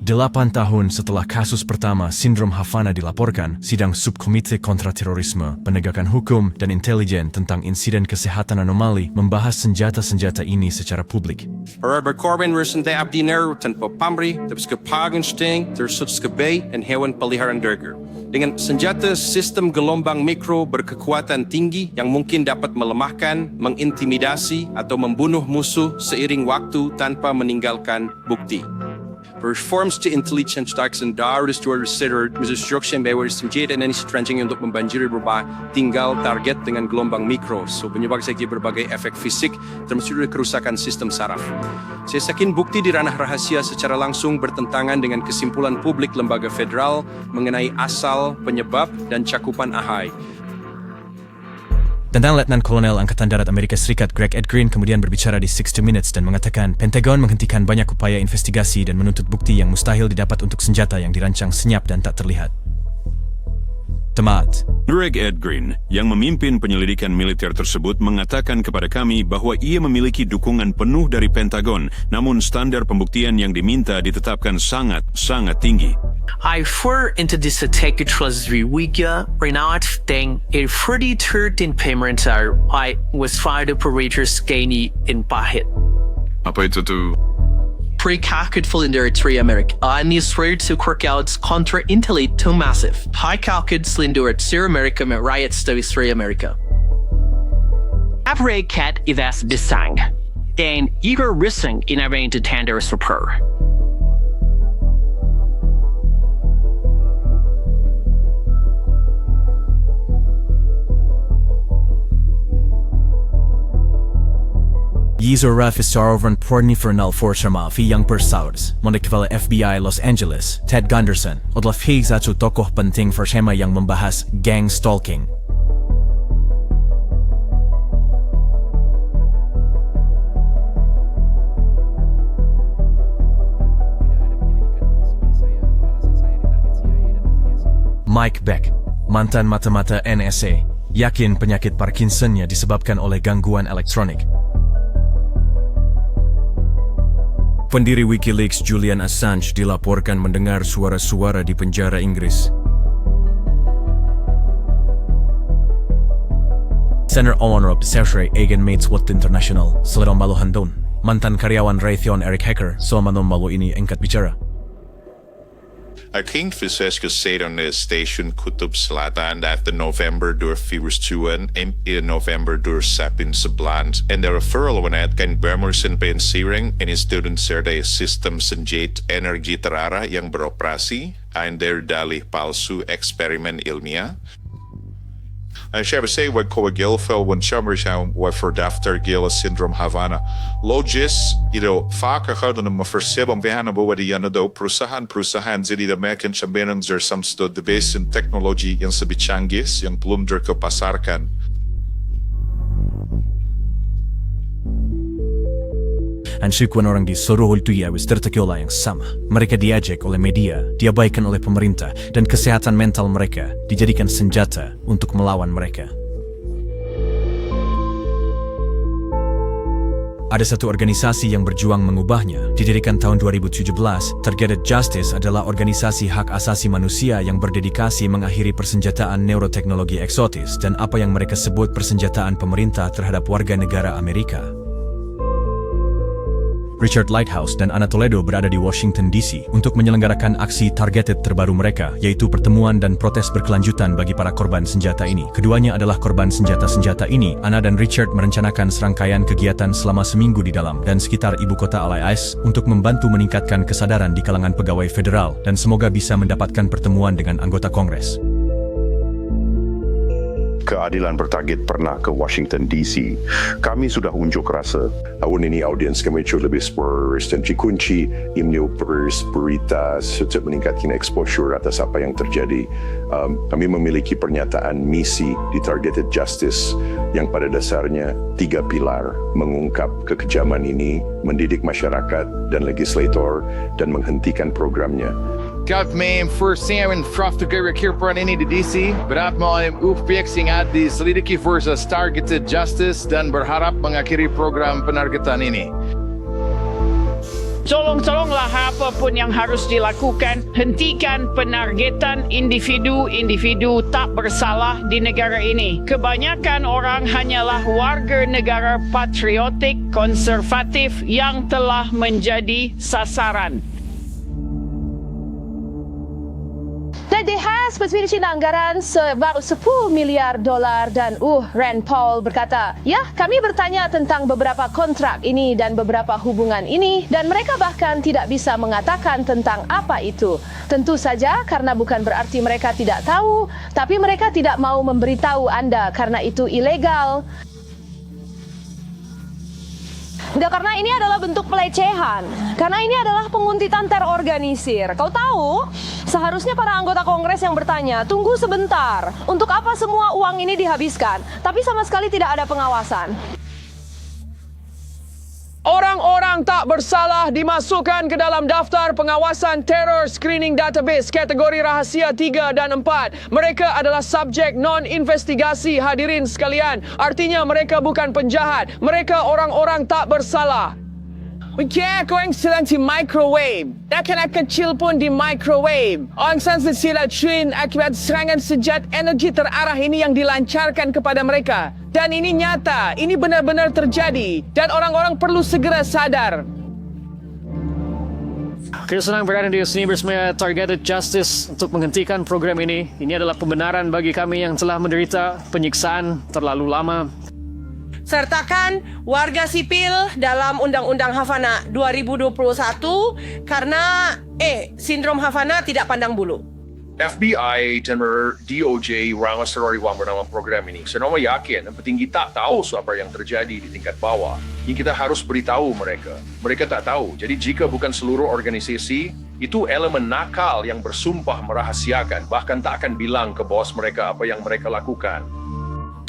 8 tahun setelah kasus pertama Sindrom Havana dilaporkan, sidang Subkomite Kontraterorisme, Penegakan Hukum, dan Intelijen tentang insiden kesehatan anomali membahas senjata-senjata ini secara publik. Para berkorban resente abdiner tanpa pamrih, tapos kepagensteng, tersuts kebay, dan hewan peliharaan derger. Dengan senjata sistem gelombang mikro berkekuatan tinggi yang mungkin dapat melemahkan, mengintimidasi, atau membunuh musuh seiring waktu tanpa meninggalkan bukti. Performs to intelligence tax and daris to consider instruction by senjata dan stretching untuk membanjiri berbagai tinggal target dengan gelombang mikro. So penyebab berbagai efek fisik termasuk kerusakan sistem saraf. Saya yakin bukti di ranah rahasia secara langsung bertentangan dengan kesimpulan publik lembaga federal mengenai asal, penyebab, dan cakupan AHAI. Tentang Letnan Kolonel Angkatan Darat Amerika Serikat Greg Ed Green kemudian berbicara di 60 Minutes dan mengatakan Pentagon menghentikan banyak upaya investigasi dan menuntut bukti yang mustahil didapat untuk senjata yang dirancang senyap dan tak terlihat. Temat. Greg Ed Green, yang memimpin penyelidikan militer tersebut, mengatakan kepada kami bahwa ia memiliki dukungan penuh dari Pentagon, namun standar pembuktian yang diminta ditetapkan sangat tinggi. I fur into this attack trust Riwiga, Renat Deng, a 13 payments I was fired operators Gaini in Pahit. Apa itu tuh? Pre-calculate cylinder 3 America. Ni swear to Kirkouts contra intellect to massive. High calculate cylinder 0 America met riot studies 3 America. After cat is as desang, and eager rising in a range to tender super. Yizo Raf Isarovan Porni Fernal Forsama fi Young Persaurs, Mondekvala FBI Los Angeles, Ted Gunderson, odlah fi satu tokoh penting Forsema yang membahas gang stalking. Mike Beck, mantan mata-mata NSA, yakin penyakit Parkinsonnya disebabkan oleh gangguan elektronik. Pendiri WikiLeaks Julian Assange dilaporkan mendengar suara-suara di penjara Inggris. Senator Owanrop Sergey Egan Mates Watt International, Seledon Malu Handon, mantan karyawan Raytheon Eric Hacker, Somanon Malu ini angkat bicara. I think Fisescu said on the station Kutub Selatan that the November door virus tuan in November door sapin sebland and the referral when at kan Bermersen pensiring and his student serday system senjat energi terarah yang beroperasi and their dalih palsu eksperimen ilmiah. En ze hebben zei wat koe gilvel want chamber zijn wat voor daftar gila syndrome Havana. Logis, vaker gaan we versebben bijna wat die aan de perusahaan zit die merken chambenan er soms de base in technology yang lebih canggih yang belum terkepasarkan. Ansikuan orang di seluruh dunia wis tertekola yang sama. Mereka diajak oleh media, diabaikan oleh pemerintah, dan kesehatan mental mereka dijadikan senjata untuk melawan mereka. Ada satu organisasi yang berjuang mengubahnya, didirikan tahun 2017. Targeted Justice adalah organisasi hak asasi manusia yang berdedikasi mengakhiri persenjataan neuroteknologi eksotis dan apa yang mereka sebut persenjataan pemerintah terhadap warga negara Amerika. Richard Lighthouse dan Ana Toledo berada di Washington, D.C. untuk menyelenggarakan aksi targeted terbaru mereka, yaitu pertemuan dan protes berkelanjutan bagi para korban senjata ini. Keduanya adalah korban senjata-senjata ini. Ana dan Richard merencanakan serangkaian kegiatan selama seminggu di dalam dan sekitar ibu kota Allies untuk membantu meningkatkan kesadaran di kalangan pegawai federal dan semoga bisa mendapatkan pertemuan dengan anggota Kongres. keadilan bertarget pernah ke Washington DC. Kami sudah unjuk rasa. Tahun ini audiens kami lebih spurs dan dikunci news berita untuk meningkatkan exposure atas apa yang terjadi. Kami memiliki pernyataan misi di Targeted Justice yang pada dasarnya 3 pilar: mengungkap kekejaman ini, mendidik masyarakat dan legislator, dan menghentikan programnya. Kami forceren kraftigere kirpan ini di DC, berat mau upfixing at di selidiki versus Targeted Justice dan berharap mengakhiri program penargetan ini. Tolong-tolonglah apapun yang harus dilakukan, hentikan penargetan individu-individu tak bersalah di negara ini. Kebanyakan orang hanyalah warga negara patriotik konservatif yang telah menjadi sasaran. DHS berselisih anggaran sebaru $10 miliar dan Rand Paul berkata, ya, kami bertanya tentang beberapa kontrak ini dan beberapa hubungan ini dan mereka bahkan tidak bisa mengatakan tentang apa itu. Tentu saja karena bukan berarti mereka tidak tahu, tapi mereka tidak mau memberitahu Anda karena itu ilegal. Karena ini adalah bentuk pelecehan. Karena ini adalah penguntitan terorganisir. Kau tahu, seharusnya para anggota Kongres yang bertanya, tunggu sebentar, untuk apa semua uang ini dihabiskan? Tapi sama sekali tidak ada pengawasan. Orang-orang tak bersalah dimasukkan ke dalam daftar pengawasan terror screening database kategori rahasia 3 dan 4. Mereka adalah subjek non-investigasi, hadirin sekalian. Artinya mereka bukan penjahat. Mereka orang-orang tak bersalah. Kaya kau yang sedang di microwave. Anak-anak kecil pun di microwave. Orang sangat sila train akibat serangan sejat energi terarah ini yang dilancarkan kepada mereka. Dan ini nyata, ini benar-benar terjadi. Dan orang-orang perlu segera sadar. Kita senang berada di sini bersama Targeted Justice untuk menghentikan program ini. Ini adalah pembenaran bagi kami yang telah menderita penyiksaan terlalu lama. Sertakan warga sipil dalam Undang-Undang Havana 2021 karena sindrom Havana tidak pandang bulu. FBI dan DOJ rangas teroriwang bernama program ini. Senama yakin dan petinggi tak tahu apa yang terjadi di tingkat bawah. Yang kita harus beritahu mereka. Mereka tak tahu. Jadi jika bukan seluruh organisasi, itu elemen nakal yang bersumpah merahasiakan. Bahkan tak akan bilang ke bos mereka apa yang mereka lakukan.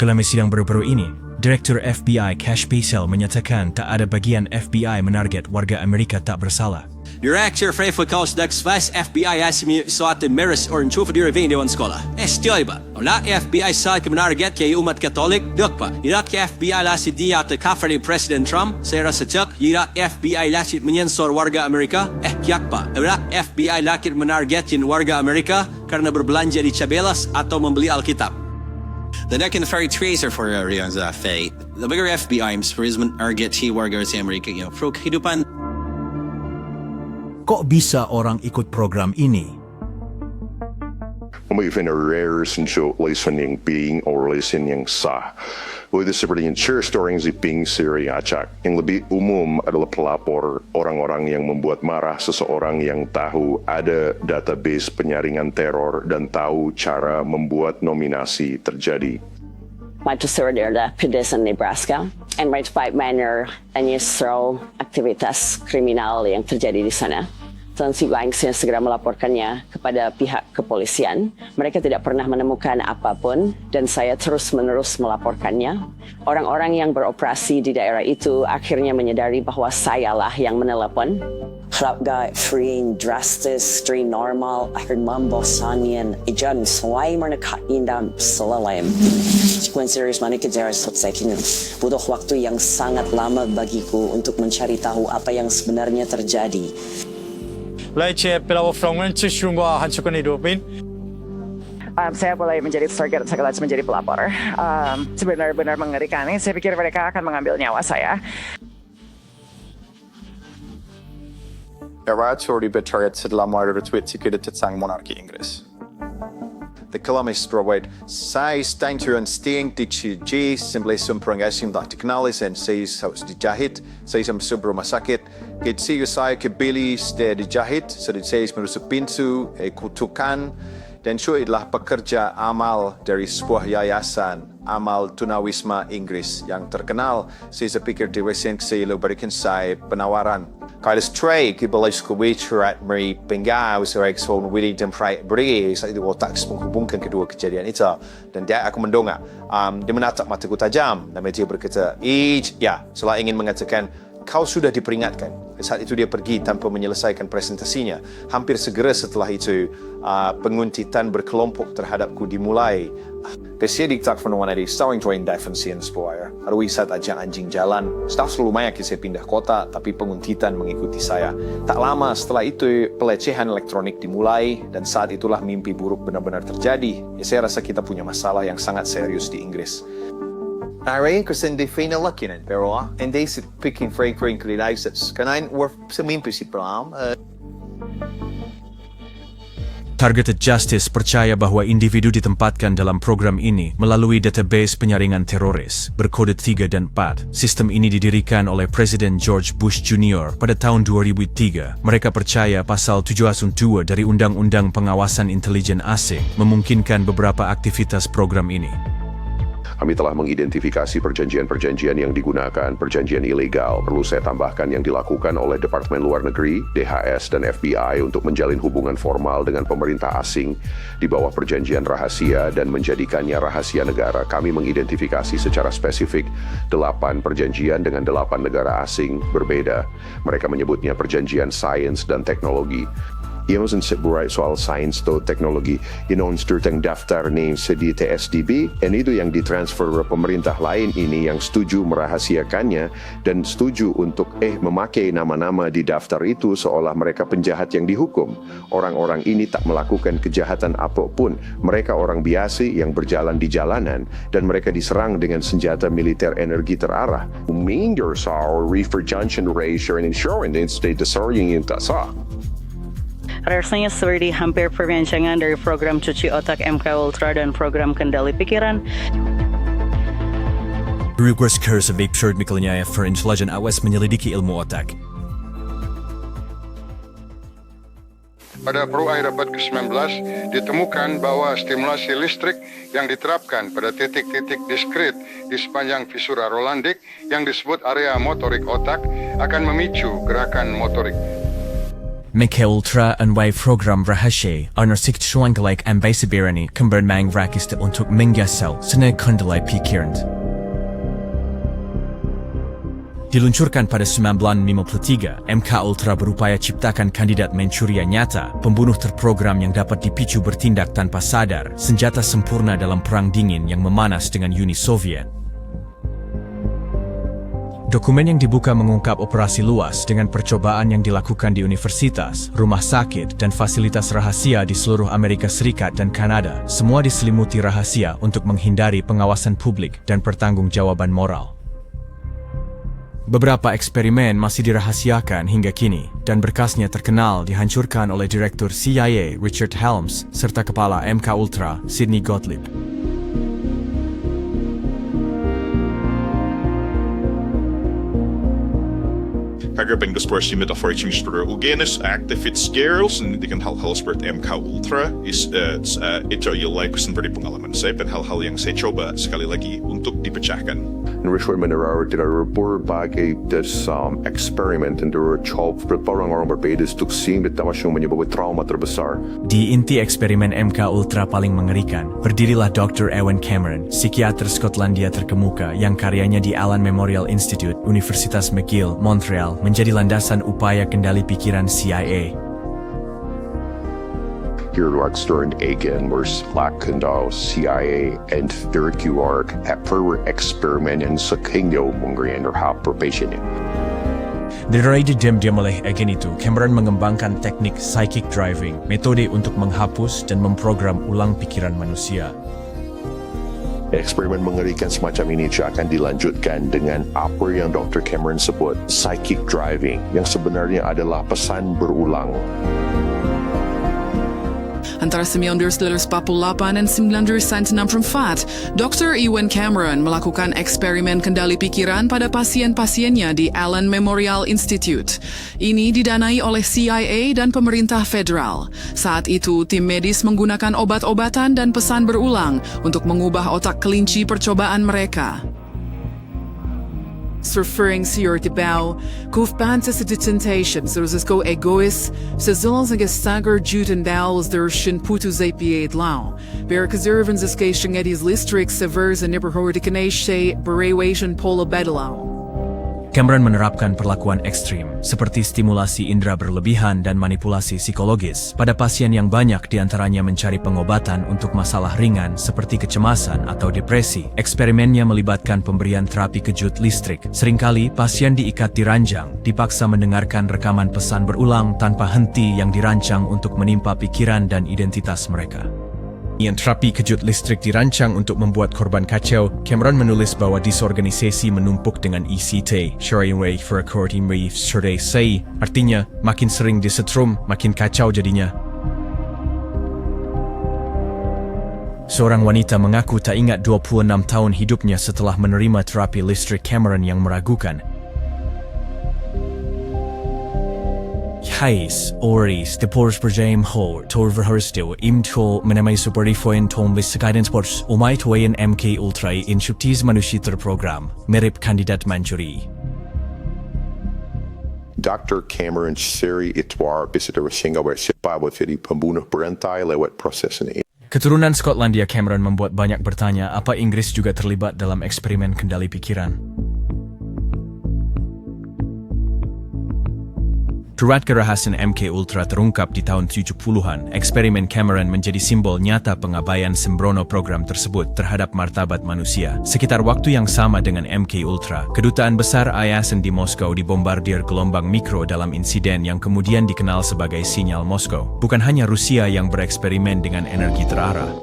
Dalam sidang baru-baru ini, Direktur FBI Cash Patel menyatakan tak ada bagian FBI menarget warga Amerika tak bersalah. Director Freifakaus Dagsvas FBI asmi suatu meres or nchufa direving dewan sekolah. Still ba? Wala FBI sa menarget kay umat Katolik dok pa. Irak FBI lasit dia at kafir President Trump. Saya rasa cak Irak FBI lasit menyensor warga Amerika. Kyak pa? Irak FBI lakit menargetin warga Amerika karena berbelanja di Chabelas atau membeli Alkitab. The neck and ferry tracer for Rian's fate. The bigger FBI imprisonment target warga sa Amerika pro kehidupan. Kok bisa orang ikut program ini? Mungkin rare senso lesan yang ping or lesan yang sah. Itu seperti yang share story yang ping seri acak. Yang lebih umum adalah pelapor, orang-orang yang membuat marah seseorang yang tahu ada database penyaringan teror dan tahu cara membuat nominasi terjadi. Manchester adalah Peterson, Nebraska, and right five manner unusual aktivitas kriminal yang terjadi di sana. Tansi Banks yang segera melaporkannya kepada pihak kepolisian. Mereka tidak pernah menemukan apapun dan saya terus-menerus melaporkannya. Orang-orang yang beroperasi di daerah itu akhirnya menyadari bahwa sayalah yang menelepon. Harap gak freeing drastis, stream normal, akhir membosankan, ijan selain menekatin dan selalim. Sequence series mana kejar selesaikan. Butuh waktu yang sangat lama bagiku untuk mencari tahu apa yang sebenarnya terjadi. Lece pelawa frongan cishungwa hancukan hidupin. Saya boleh menjadi target, saya menjadi pelapor. Sebenar-benar mengerikan. Saya pikir mereka akan mengambil nyawa saya. Eratori betrayat setelah retweet sikit tentang monarki Inggris. The Kelamis provide size danger and sting diksi simply sumprangasium tak dikenalis and says harus dijahit, says sumber rumah sakit. Kitsi saya kebili ste dijahit, so it says menutup pintu, kutukan, Dan Choi adalah pekerja amal dari sebuah yayasan amal tunawisma Inggris yang terkenal. Saya pikir di recent saya berikan saya penawaran. Kalau Choi kibulai skuwitrat meri penggau serai soal wili dan prai beri saya itu otak menghubungkan kedua kejadian itu dan dia aku mendongak. Dia menatap mataku tajam dan dia berkata, ya, setelah ingin mengatakan kau sudah diperingatkan. Saat itu dia pergi tanpa menyelesaikan presentasinya. Hampir segera setelah itu, penguntitan berkelompok terhadapku dimulai. Kasi diktak penuan dari starring join defensive spoiler. Arui saat ajak anjing jalan, staff selalu banyak saya pindah kota, tapi penguntitan mengikuti saya. Tak lama setelah itu, pelecehan elektronik dimulai, dan saat itulah mimpi buruk benar-benar terjadi. Saya rasa kita punya masalah yang sangat serius di Inggris. Arayin ko sa final lakinan, pero hindi si picking Frank Creations. Kanain worth sa mimpi si Pram. Targeted Justice percaya bahwa individu ditempatkan dalam program ini melalui database penyaringan teroris berkode 3 dan 4. Sistem ini didirikan oleh Presiden George Bush Jr. pada tahun 2003. Mereka percaya pasal 7.2 dari Undang-Undang Pengawasan Intelijen Asing memungkinkan beberapa aktivitas program ini. Kami telah mengidentifikasi perjanjian-perjanjian yang digunakan, perjanjian ilegal. Perlu saya tambahkan yang dilakukan oleh Departemen Luar Negeri, DHS, dan FBI untuk menjalin hubungan formal dengan pemerintah asing di bawah perjanjian rahasia dan menjadikannya rahasia negara. Kami mengidentifikasi secara spesifik 8 perjanjian dengan 8 negara asing berbeda. Mereka menyebutnya perjanjian sains dan teknologi. Ia menseburai soal sains atau teknologi inonstur teng daftar ni di TSDB dan itu yang ditransfer ke pemerintah lain ini yang setuju merahasiakannya dan setuju untuk memakai nama-nama di daftar itu seolah mereka penjahat yang dihukum. Orang-orang ini tak melakukan kejahatan apapun. Mereka orang biasa yang berjalan di jalanan dan mereka diserang dengan senjata militer energi terarah. Minggir soal refer junction ratio and insurance instead desorienting yang tak sah. Rasanya seperti hampir perbincangan dari program cuci otak MK Ultra dan program kendali pikiran. Request Curse of Absurd Mikalnya for Intelijen Awas menyelidiki ilmu otak. Pada peruai rapat ke-19 ditemukan bahwa stimulasi listrik yang diterapkan pada titik-titik diskrit di sepanjang visura Rolandic yang disebut area motorik otak akan memicu gerakan motorik. MK Ultra and Wave program rahasia ang nasiktuan like ambasibirani kembar mang rakista untuk menggasal senang kendali pikiran. Diluncurkan pada 1953, MK Ultra berupaya ciptakan kandidat Manchuria nyata, pembunuh terprogram yang dapat dipicu bertindak tanpa sadar, senjata sempurna dalam perang dingin yang memanas dengan Uni Soviet. Dokumen yang dibuka mengungkap operasi luas dengan percobaan yang dilakukan di universitas, rumah sakit, dan fasilitas rahasia di seluruh Amerika Serikat dan Kanada, semua diselimuti rahasia untuk menghindari pengawasan publik dan pertanggungjawaban moral. Beberapa eksperimen masih dirahasiakan hingga kini, dan berkasnya terkenal dihancurkan oleh Direktur CIA Richard Helms serta Kepala MK Ultra Sidney Gottlieb. Kagapan Gaspars yung metaphoric yung spur ugenis active it's girls and they can hal-hal spurt MK Ultra is ito yung like kusan beri pengalaman saya dan hal-hal yang saya coba sekali lagi untuk dipecahkan. Richard Meneraur tidak berbagai eksperimen dan coba orang-orang berbeda untuk sing betapa yang menyebabkan trauma terbesar. Di inti eksperimen MK Ultra paling mengerikan, berdirilah Dr. Ewen Cameron, psikiater Skotlandia terkemuka yang karyanya di Allen Memorial Institute, Universitas McGill, Montreal, menjadi landasan upaya kendali pikiran CIA. Gerlach Stern Aiken was Lakendal CIA and Dirkuart at per eksperimen yang sekingyo mengerian terhadap probation. Dirai diam-diam oleh agen itu, Cameron mengembangkan teknik psychic driving, metode untuk menghapus dan memprogram ulang pikiran manusia. Eksperimen mengerikan semacam ini akan dilanjutkan dengan apa yang Dr. Cameron sebut psychic driving, yang sebenarnya adalah pesan berulang. Antara 1948 dan 1964, Dr. Ewan Cameron melakukan eksperimen kendali pikiran pada pasien-pasiennya di Allen Memorial Institute. Ini didanai oleh CIA dan pemerintah federal. Saat itu, tim medis menggunakan obat-obatan dan pesan berulang untuk mengubah otak kelinci percobaan mereka. Referring sier tibau, kufban sa detentation, ko egois, sa zulons ang stagger juten dowels der shin putu zapied lao. Ber kaservan zaskation edis listrix severs and nipperhordikanese berewation pola bedalao. Cameron menerapkan perlakuan ekstrim, seperti stimulasi indera berlebihan dan manipulasi psikologis pada pasien yang banyak diantaranya mencari pengobatan untuk masalah ringan seperti kecemasan atau depresi. Eksperimennya melibatkan pemberian terapi kejut listrik. Seringkali pasien diikat di ranjang, dipaksa mendengarkan rekaman pesan berulang tanpa henti yang dirancang untuk menimpa pikiran dan identitas mereka. Yang terapi kejut listrik dirancang untuk membuat korban kacau, Cameron menulis bahwa disorganisasi menumpuk dengan ECT, sharing way for according with survey say, artinya makin sering disetrum, makin kacau jadinya. Seorang wanita mengaku tak ingat 26 tahun hidupnya setelah menerima terapi listrik Cameron yang meragukan. Hais, Oris, de Pors Berjaim Ho, Torverhurstiw, Imto, Menamay Superifoin Tom Visakaiden Sports, Umay Tuwayan MK Ultra in Shuptiz Manushiter Program, Merip Kandidat Manjuri. Dr. Cameron Siri Itwar Bisita Rasinga where Sipa with Fidi Pambunuh Berentai lewat proses ini. Keturunan Skotlandia Cameron membuat banyak bertanya apa Inggris juga terlibat dalam eksperimen kendali pikiran. Surat kerahasiaan MK Ultra terungkap di tahun 70-an. Eksperimen Cameron menjadi simbol nyata pengabaian sembrono program tersebut terhadap martabat manusia. Sekitar waktu yang sama dengan MK Ultra, kedutaan besar IASN di Moskow dibombardir gelombang mikro dalam insiden yang kemudian dikenal sebagai sinyal Moskow. Bukan hanya Rusia yang bereksperimen dengan energi terarah.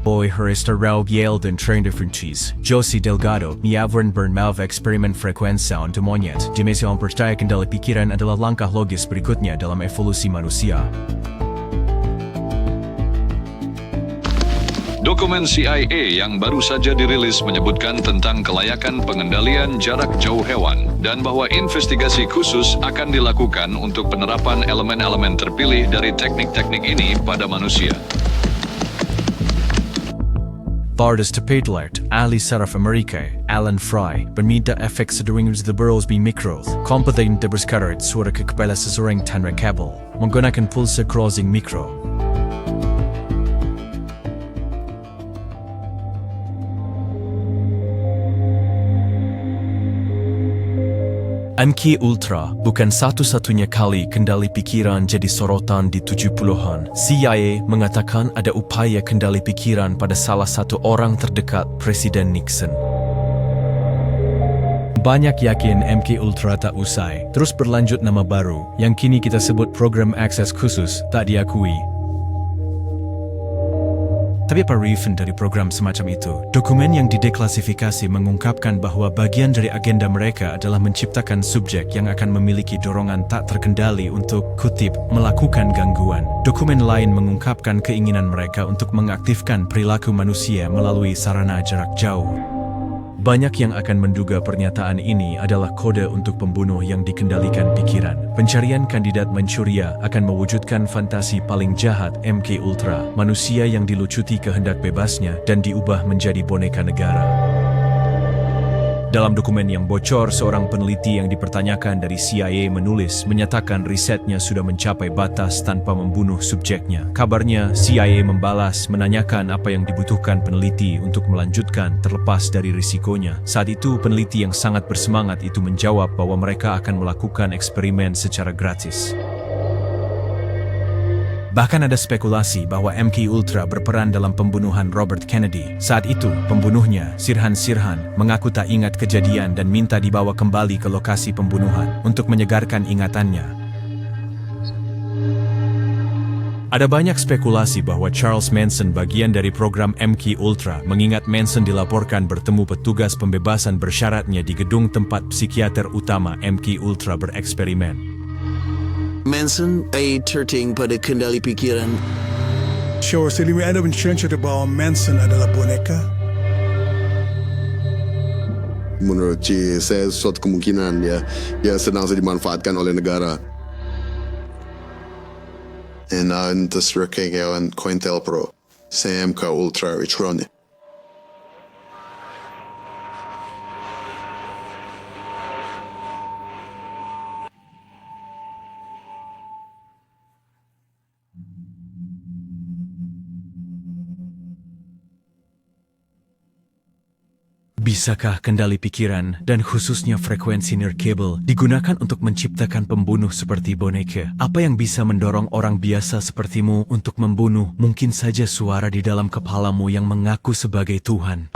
Boy Herister Raug Yale dan Train Differences, Josie Delgado, Niavern Burn Malv Eksperimen Frekuensa untuk monyet, Dimensio mempercaya kendali pikiran adalah langkah logis berikutnya dalam evolusi manusia. Dokumen CIA yang baru saja dirilis menyebutkan tentang kelayakan pengendalian jarak jauh hewan dan bahwa investigasi khusus akan dilakukan untuk penerapan elemen-elemen terpilih dari teknik-teknik ini pada manusia. Bardas Tapetlaert, Ali Saraf Amerika, Alan Fry, berminta efek seduringers the burrows be micros, kompetent de berskarat suara ke kepala seseorang tanpa kabel, menggunakan pulsa crossing mikro. MK Ultra bukan satu-satunya kali kendali pikiran jadi sorotan di 70-an. CIA mengatakan ada upaya kendali pikiran pada salah satu orang terdekat Presiden Nixon. Banyak yakin MK Ultra tak usai, terus berlanjut nama baru, yang kini kita sebut program akses khusus, tak diakui. Tapi apa refund dari program semacam itu? Dokumen yang dideklasifikasi mengungkapkan bahwa bagian dari agenda mereka adalah menciptakan subjek yang akan memiliki dorongan tak terkendali untuk, kutip, melakukan gangguan. Dokumen lain mengungkapkan keinginan mereka untuk mengaktifkan perilaku manusia melalui sarana jarak jauh. Banyak yang akan menduga pernyataan ini adalah kode untuk pembunuh yang dikendalikan pikiran. Pencarian kandidat Manchuria akan mewujudkan fantasi paling jahat MK Ultra, manusia yang dilucuti kehendak bebasnya dan diubah menjadi boneka negara. Dalam dokumen yang bocor, seorang peneliti yang dipertanyakan dari CIA menyatakan risetnya sudah mencapai batas tanpa membunuh subjeknya. Kabarnya, CIA membalas menanyakan apa yang dibutuhkan peneliti untuk melanjutkan terlepas dari risikonya. Saat itu, peneliti yang sangat bersemangat itu menjawab bahwa mereka akan melakukan eksperimen secara gratis. Bahkan ada spekulasi bahwa MK Ultra berperan dalam pembunuhan Robert Kennedy. Saat itu, pembunuhnya, Sirhan Sirhan, mengaku tak ingat kejadian dan minta dibawa kembali ke lokasi pembunuhan untuk menyegarkan ingatannya. Ada banyak spekulasi bahwa Charles Manson bagian dari program MK Ultra, mengingat Manson dilaporkan bertemu petugas pembebasan bersyaratnya di gedung tempat psikiater utama MK Ultra bereksperimen. Manson ay terting pada kendali pikiran. Sure, sila may ada mensyensya bahwa Manson adalah boneka? Menurut Cik, saya suatu kemungkinan dia sedang dimanfaatkan oleh negara. Dan terserah kawan COINTELPRO, CMK Ultra Electronic. Bisakah kendali pikiran dan khususnya frekuensi nirkabel digunakan untuk menciptakan pembunuh seperti boneka? Apa yang bisa mendorong orang biasa sepertimu untuk membunuh? Mungkin saja suara di dalam kepalamu yang mengaku sebagai Tuhan.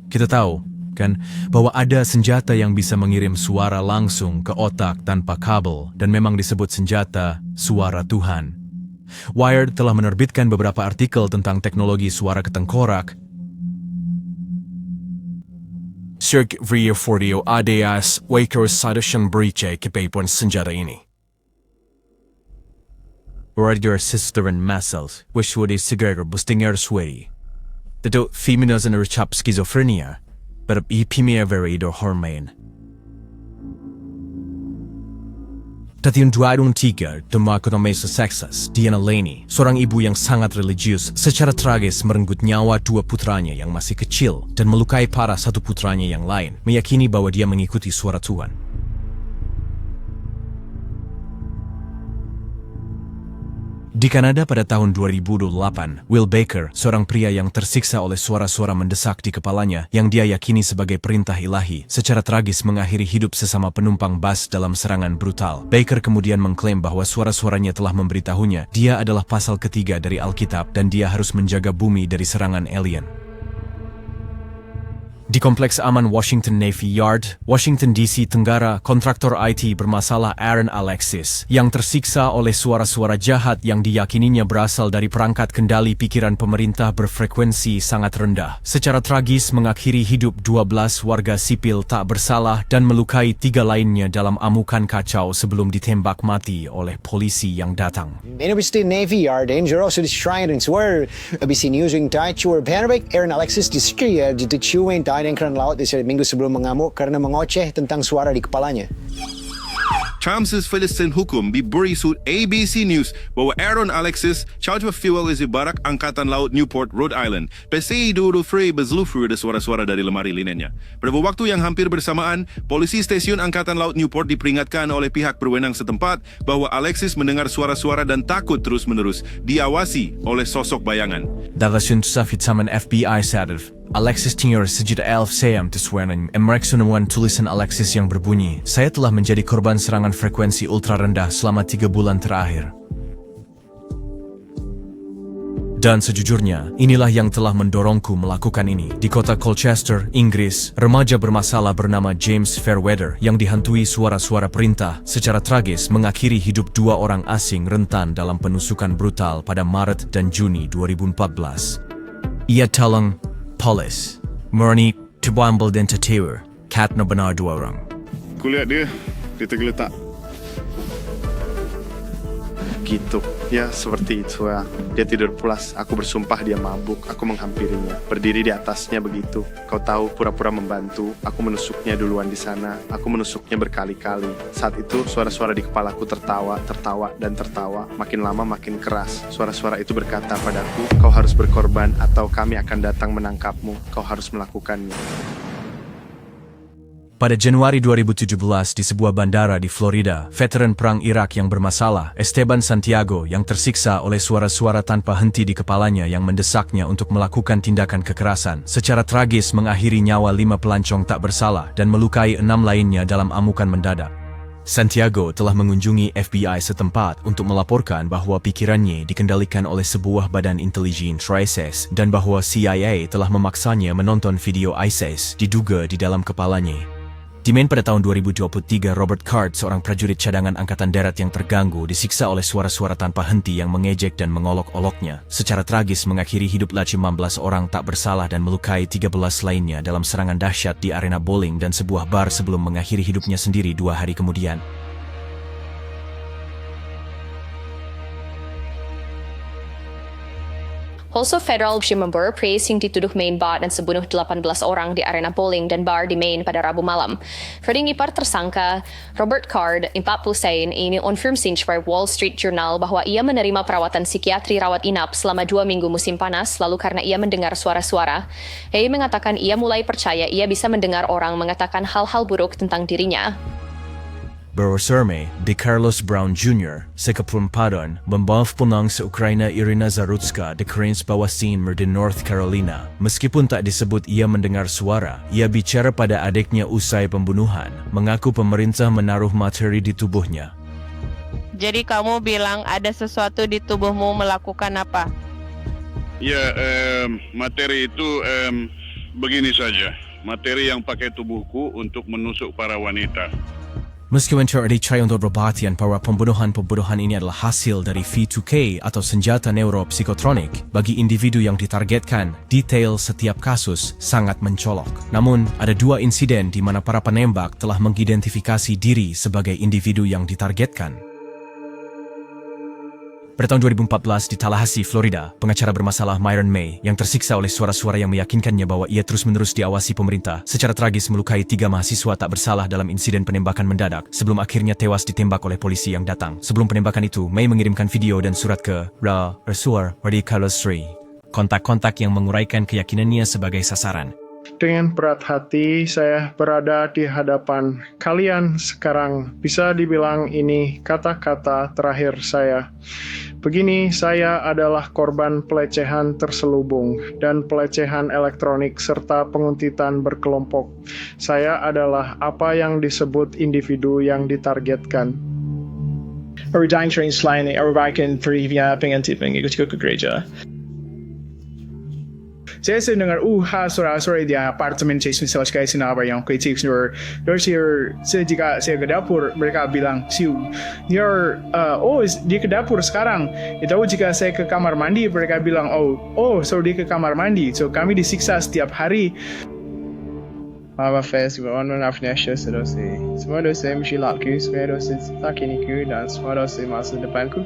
Kita tahu, kan, bahwa ada senjata yang bisa mengirim suara langsung ke otak tanpa kabel dan memang disebut senjata suara Tuhan. Wired telah menerbitkan beberapa artikel tentang teknologi suara ketengkorak. Cirque Via Fordio ADS Waker Sadushan Brice kepepon senjata ini. Radio sister and muscles, which would is cigar bustinger sweaty. Tentu femininas and recap schizophrenia. But ipimia varied or hormone. Tahun 2003, tumakot ang mesa Texas, Diana Laney, seorang ibu yang sangat religius, secara tragis merenggut nyawa dua putranya yang masih kecil dan melukai parah satu putranya yang lain, meyakini bahwa dia mengikuti suara Tuhan. Di Kanada pada tahun 2008, Will Baker, seorang pria yang tersiksa oleh suara-suara mendesak di kepalanya yang dia yakini sebagai perintah ilahi, secara tragis mengakhiri hidup sesama penumpang bus dalam serangan brutal. Baker kemudian mengklaim bahwa suara-suaranya telah memberitahunya dia adalah pasal ketiga dari Alkitab dan dia harus menjaga bumi dari serangan alien. Di Kompleks Aman Washington Navy Yard, Washington DC Tenggara, kontraktor IT bermasalah Aaron Alexis yang tersiksa oleh suara-suara jahat yang diyakininya berasal dari perangkat kendali pikiran pemerintah berfrekuensi sangat rendah. Secara tragis mengakhiri hidup 12 warga sipil tak bersalah dan melukai 3 lainnya dalam amukan kacau sebelum ditembak mati oleh polisi yang datang. University Navy Yard, dangerous to destroy and swear. ABC News yung Taichur Panabik, Aaron Alexis diskriya di Taichur yang keren laut di minggu sebelum mengamuk karena mengoceh tentang suara di kepalanya. Chamses Filistin Hukum berisut ABC News bahwa Aaron Alexis charged with fuel is barak Angkatan Laut Newport, Rhode Island. PCI dulu free bezlufru ada suara-suara dari lemari linennya. Pada waktu yang hampir bersamaan, polisi stasiun Angkatan Laut Newport diperingatkan oleh pihak berwenang setempat bahwa Alexis mendengar suara-suara dan takut terus-menerus diawasi oleh sosok bayangan. Dalasun safit saman FBI sadaf. Alexis tinggal sejak 11 sayam terswenan. Mereka menemukan tulisan Alexis yang berbunyi, "Saya telah menjadi korban serangan frekuensi ultra rendah selama 3 bulan terakhir." Dan sejujurnya, inilah yang telah mendorongku melakukan ini. Di kota Colchester, Inggris, remaja bermasalah bernama James Fairweather yang dihantui suara-suara perintah secara tragis mengakhiri hidup 2 orang asing rentan dalam penusukan brutal pada Maret dan Juni 2014. Ia talang polis, murni terbuambel dan tertidur, katna benar 2 orang. Kulihat dia tergeletak. Gitu, ya seperti itu ya. Dia tidur pulas, aku bersumpah dia mabuk, aku menghampirinya, berdiri di atasnya begitu. Kau tahu, pura-pura membantu, aku menusuknya duluan di sana, aku menusuknya berkali-kali. Saat itu suara-suara di kepalaku tertawa, dan tertawa, makin lama makin keras. Suara-suara itu berkata padaku, kau harus berkorban atau kami akan datang menangkapmu, kau harus melakukannya. Pada Januari 2017 di sebuah bandara di Florida, veteran perang Irak yang bermasalah, Esteban Santiago, yang tersiksa oleh suara-suara tanpa henti di kepalanya yang mendesaknya untuk melakukan tindakan kekerasan, secara tragis mengakhiri nyawa 5 pelancong tak bersalah dan melukai 6 lainnya dalam amukan mendadak. Santiago telah mengunjungi FBI setempat untuk melaporkan bahwa pikirannya dikendalikan oleh sebuah badan intelijen ISIS dan bahwa CIA telah memaksanya menonton video ISIS diduga di dalam kepalanya. Di Maine pada tahun 2023, Robert Card, seorang prajurit cadangan Angkatan Darat yang terganggu, disiksa oleh suara-suara tanpa henti yang mengejek dan mengolok-oloknya. Secara tragis mengakhiri hidup 15 orang tak bersalah dan melukai 13 lainnya dalam serangan dahsyat di arena bowling dan sebuah bar sebelum mengakhiri hidupnya sendiri 2 hari kemudian. Also, federal member praising dituduh main bot dan sebunuh 18 orang di arena bowling dan bar di Maine pada Rabu malam. Ferding ipar tersangka Robert Card, 40 ini confirmasi by Wall Street Journal bahwa ia menerima perawatan psikiatri rawat inap selama 2 minggu musim panas, lalu karena ia mendengar suara-suara. Ia mengatakan ia mulai percaya ia bisa mendengar orang mengatakan hal-hal buruk tentang dirinya. Berosrme de Carlos Brown Jr. sa Kapulmpadan, membawa sa Ukraina Irina Zarutska de Cranes Bawasin di North Carolina. Meskipun tak disebut ia mendengar suara, ia bicara pada adiknya usai pembunuhan, mengaku pemerintah menaruh materi di tubuhnya. Jadi kamu bilang ada sesuatu di tubuhmu melakukan apa? Ya, materi itu begini saja. Materi yang pakai tubuhku untuk menusuk para wanita. Meskipun dicari untuk berbatian bahwa pembunuhan ini adalah hasil dari V2K atau senjata neuropsikotronik bagi individu yang ditargetkan, detail setiap kasus sangat mencolok. Namun, ada 2 insiden di mana para penembak telah mengidentifikasi diri sebagai individu yang ditargetkan. Pada tahun 2014 di Tallahassee, Florida, pengacara bermasalah Myron May yang tersiksa oleh suara-suara yang meyakinkannya bahwa ia terus-menerus diawasi pemerintah secara tragis melukai 3 mahasiswa tak bersalah dalam insiden penembakan mendadak sebelum akhirnya tewas ditembak oleh polisi yang datang. Sebelum penembakan itu, May mengirimkan video dan surat ke Rasuar Wadi Carlos Sri, kontak-kontak yang menguraikan keyakinannya sebagai sasaran. Dengan berat hati saya berada di hadapan kalian sekarang. Bisa dibilang ini kata-kata terakhir saya. Begini, saya adalah korban pelecehan terselubung dan pelecehan elektronik serta penguntitan berkelompok. Saya adalah apa yang disebut individu yang ditargetkan. Orang train selain Arabakan Perivia pengen ikut ke gereja. Saya dengar suara-suara di apartemen saya sekali sinabar yang kritik jika saya ke dapur mereka bilang dia ke dapur sekarang. Itu jika saya ke kamar mandi mereka bilang so dia ke kamar mandi. So kami disiksa setiap hari. Mama fes orang nafasnya sedosi. Semua dosa mesti laku, semua dosa tak iniku dan semua dosa masa depanku.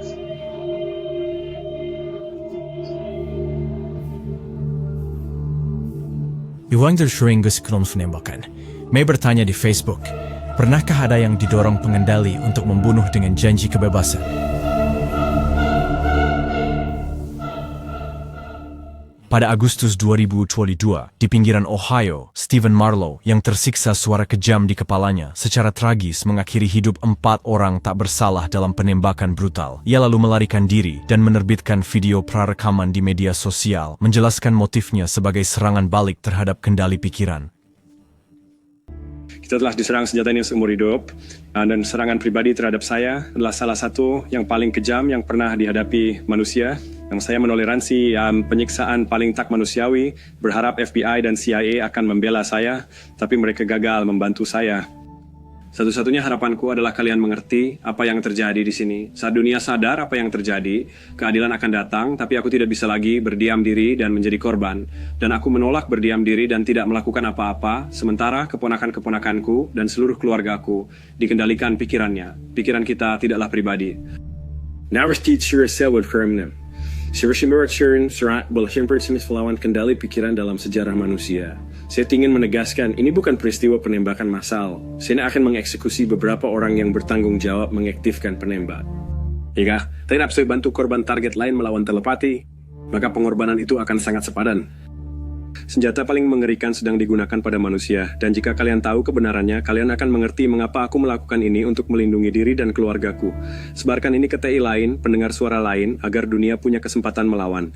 Iwang tersering kesekelom penembakan. May bertanya di Facebook, pernahkah ada yang didorong pengendali untuk membunuh dengan janji kebebasan? Pada Agustus 2022, di pinggiran Ohio, Stephen Marlowe yang tersiksa suara kejam di kepalanya secara tragis mengakhiri hidup 4 orang tak bersalah dalam penembakan brutal. Ia lalu melarikan diri dan menerbitkan video prarekaman di media sosial, menjelaskan motifnya sebagai serangan balik terhadap kendali pikiran. Kita telah diserang senjata ini seumur hidup, dan serangan pribadi terhadap saya adalah salah satu yang paling kejam yang pernah dihadapi manusia. Yang saya menoleransi penyiksaan paling tak manusiawi, berharap FBI dan CIA akan membela saya, tapi mereka gagal membantu saya. Satu-satunya harapanku adalah kalian mengerti apa yang terjadi di sini. Saat dunia sadar apa yang terjadi, keadilan akan datang, tapi aku tidak bisa lagi berdiam diri dan menjadi korban. Dan aku menolak berdiam diri dan tidak melakukan apa-apa, sementara keponakan-keponakanku dan seluruh keluargaku dikendalikan pikirannya. Pikiran kita tidaklah pribadi. Melawan kendali pikiran dalam sejarah manusia. Saya ingin menegaskan, ini bukan peristiwa penembakan massal. Saya akan mengeksekusi beberapa orang yang bertanggung jawab mengaktifkan penembak. Jika tidak bisa bantu korban target lain melawan telepati, maka pengorbanan itu akan sangat sepadan. Senjata paling mengerikan sedang digunakan pada manusia, dan jika kalian tahu kebenarannya, kalian akan mengerti mengapa aku melakukan ini untuk melindungi diri dan keluargaku. Sebarkan ini ke TI lain, pendengar suara lain, agar dunia punya kesempatan melawan.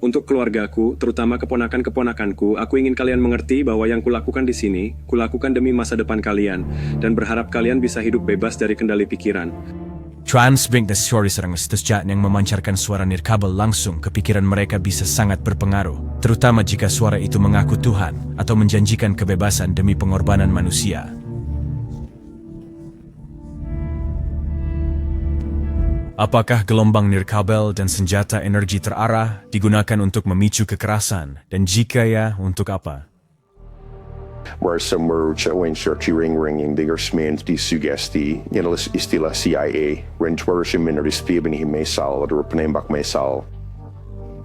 Untuk keluargaku, terutama keponakan-keponakanku, aku ingin kalian mengerti bahwa yang kulakukan di sini, kulakukan demi masa depan kalian, dan berharap kalian bisa hidup bebas dari kendali pikiran. Transbring the story serang setusjat yang memancarkan suara nirkabel langsung ke pikiran mereka bisa sangat berpengaruh, terutama jika suara itu mengaku Tuhan atau menjanjikan kebebasan demi pengorbanan manusia. Apakah gelombang nirkabel dan senjata energi terarah digunakan untuk memicu kekerasan? Dan jika ya, untuk apa? Where somewhere ring yung bigger smains di sugesti, istilah CIA, rentuar siya minorispia mesal atau penembak mesal.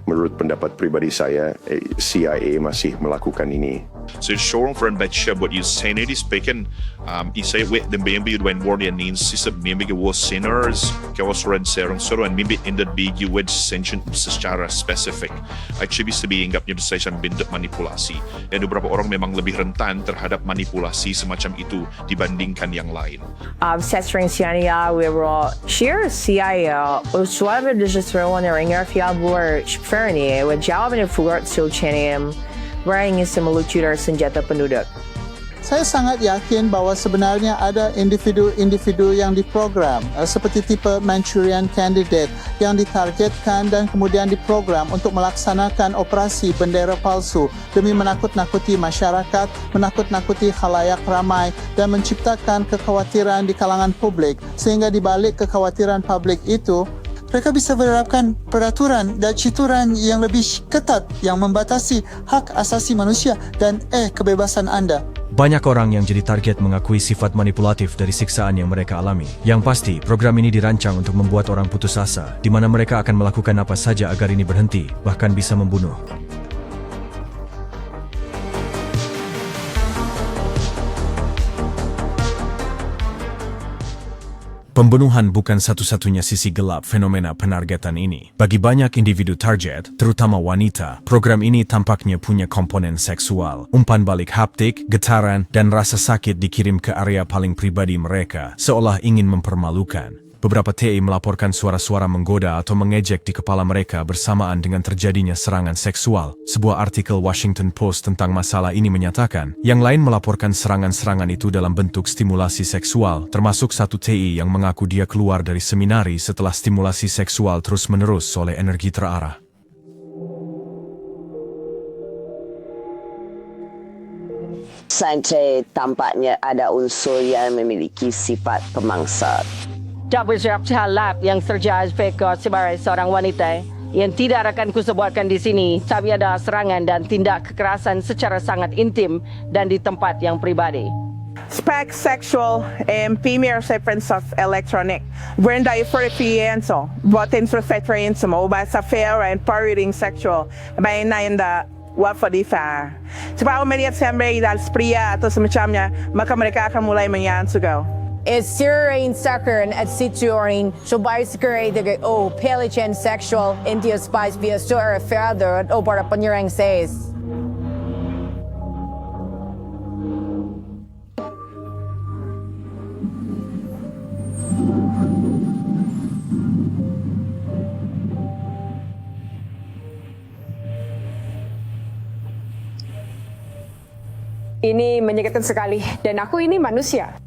Menurut pendapat pribadi saya, CIA masih melakukan ini. Så showroom för en batch what you say ni speaking I say with the maybe when word and needs is maybe was sinners chaos red serum so and maybe in the big you would sentient secara specific actually bisa dianggap session bentuk manipulasi dan beberapa orang memang lebih rentan terhadap manipulasi semacam itu dibandingkan yang lain. Censoring CIA we were share CIA usual just throw on the ringer fiabur fernie with jawab and forgot so chanium wearing is meluncur senjata penduduk. Saya sangat yakin bahwa sebenarnya ada individu-individu yang diprogram seperti tipe Manchurian Candidate yang ditargetkan dan kemudian diprogram untuk melaksanakan operasi bendera palsu demi menakut-nakuti masyarakat, menakut-nakuti khalayak ramai dan menciptakan kekhawatiran di kalangan publik sehingga di balik kekhawatiran publik itu mereka bisa menerapkan peraturan dan cituran yang lebih ketat yang membatasi hak asasi manusia dan kebebasan Anda. Banyak orang yang jadi target mengakui sifat manipulatif dari siksaan yang mereka alami. Yang pasti, program ini dirancang untuk membuat orang putus asa, di mana mereka akan melakukan apa saja agar ini berhenti, bahkan bisa membunuh. Pembunuhan bukan satu-satunya sisi gelap fenomena penargetan ini. Bagi banyak individu target, terutama wanita, program ini tampaknya punya komponen seksual. Umpan balik haptik, getaran, dan rasa sakit dikirim ke area paling pribadi mereka, seolah ingin mempermalukan. Beberapa TI melaporkan suara-suara menggoda atau mengejek di kepala mereka bersamaan dengan terjadinya serangan seksual. Sebuah artikel Washington Post tentang masalah ini menyatakan, yang lain melaporkan serangan-serangan itu dalam bentuk stimulasi seksual, termasuk satu TI yang mengaku dia keluar dari seminari setelah stimulasi seksual terus-menerus oleh energi terarah. Sanchez tampaknya ada unsur yang memiliki sifat pemangsa. Tak bersiap halap yang terjadi peka sebagai seorang wanita yang tidak akan kusebutkan di sini tapi ada serangan dan tindak kekerasan secara sangat intim dan di tempat yang pribadi. Spec sexual female reference of electronic. Brenda ifurifienso, botin referienso mo ba sa fair and parroting sexual by nainda what for the fair. Sebab melihat sampai dal pria atau semacamnya maka mereka akan mulai menyansugaw. Is sirain sakern at situarin so bicycle de pelican sexual into spice via store further at para panyurang says. Ini menyakitkan sekali dan aku ini manusia.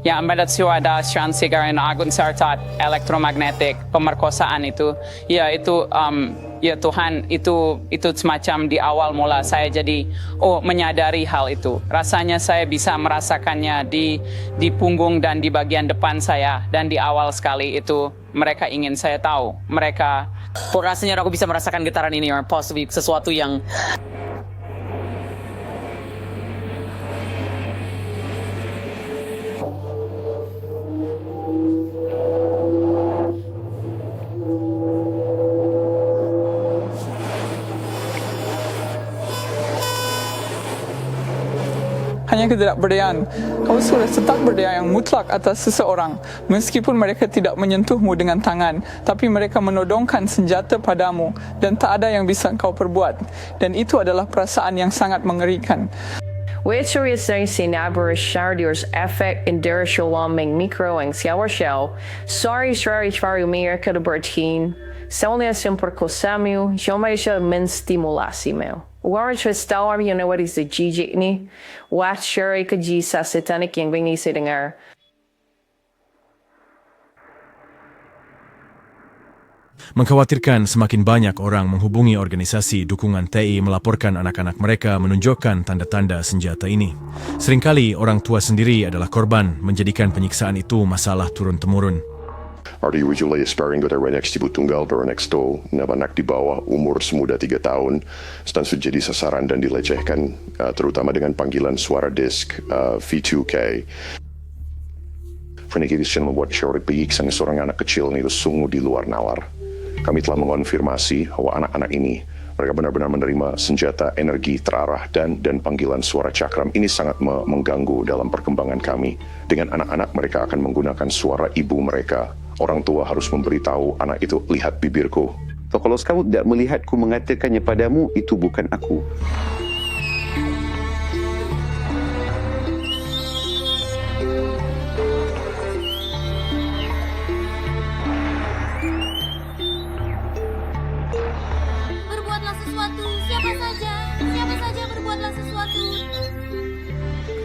Yang ambadat siwa ada sigaran agun sartat elektromagnetik pemerkosaan itu ya itu ya Tuhan itu semacam di awal mula saya jadi menyadari hal itu rasanya saya bisa merasakannya di punggung dan di bagian depan saya dan di awal sekali itu mereka ingin saya tahu mereka rasanya aku bisa merasakan getaran ini or possibly sesuatu yang hanya ketidakberdayaan. Kau sudah tetap berdaya yang mutlak atas seseorang, meskipun mereka tidak menyentuhmu dengan tangan, tapi mereka menodongkan senjata padamu, dan tak ada yang bisa kau perbuat. Dan itu adalah perasaan yang sangat mengerikan. Which is saying aber shardiers effect in der shaloming micro and shower shell. Sorry mer kada bertin. Sonia sempre cosamio, jomai shall men stimulasimo. Warren Tristal you know what is the GG ni? What sure ka G sa satanic yang bingi sidengar. Mengkhawatirkan semakin banyak orang menghubungi organisasi dukungan TI melaporkan anak-anak mereka menunjukkan tanda-tanda senjata ini. Seringkali orang tua sendiri adalah korban, menjadikan penyiksaan itu masalah turun-temurun. Arti wujulay sparing ko tayo next tibutunggal or next to na anak di bawah umur semuda 3 tahun stan sudah jadi sasaran dan dilecehkan terutama dengan panggilan suara disk V2K. Frankie Christian membuat Sherry Pigiksan seorang anak kecil itu sungguh di luar nalar. Kami telah mengonfirmasi bahwa anak-anak ini mereka benar-benar menerima senjata energi terarah dan panggilan suara cakram. Ini sangat mengganggu dalam perkembangan kami. Dengan anak-anak mereka akan menggunakan suara ibu mereka. Orang tua harus memberitahu anak itu, lihat bibirku. So, kalau kamu tidak melihatku mengatakannya padamu, itu bukan aku.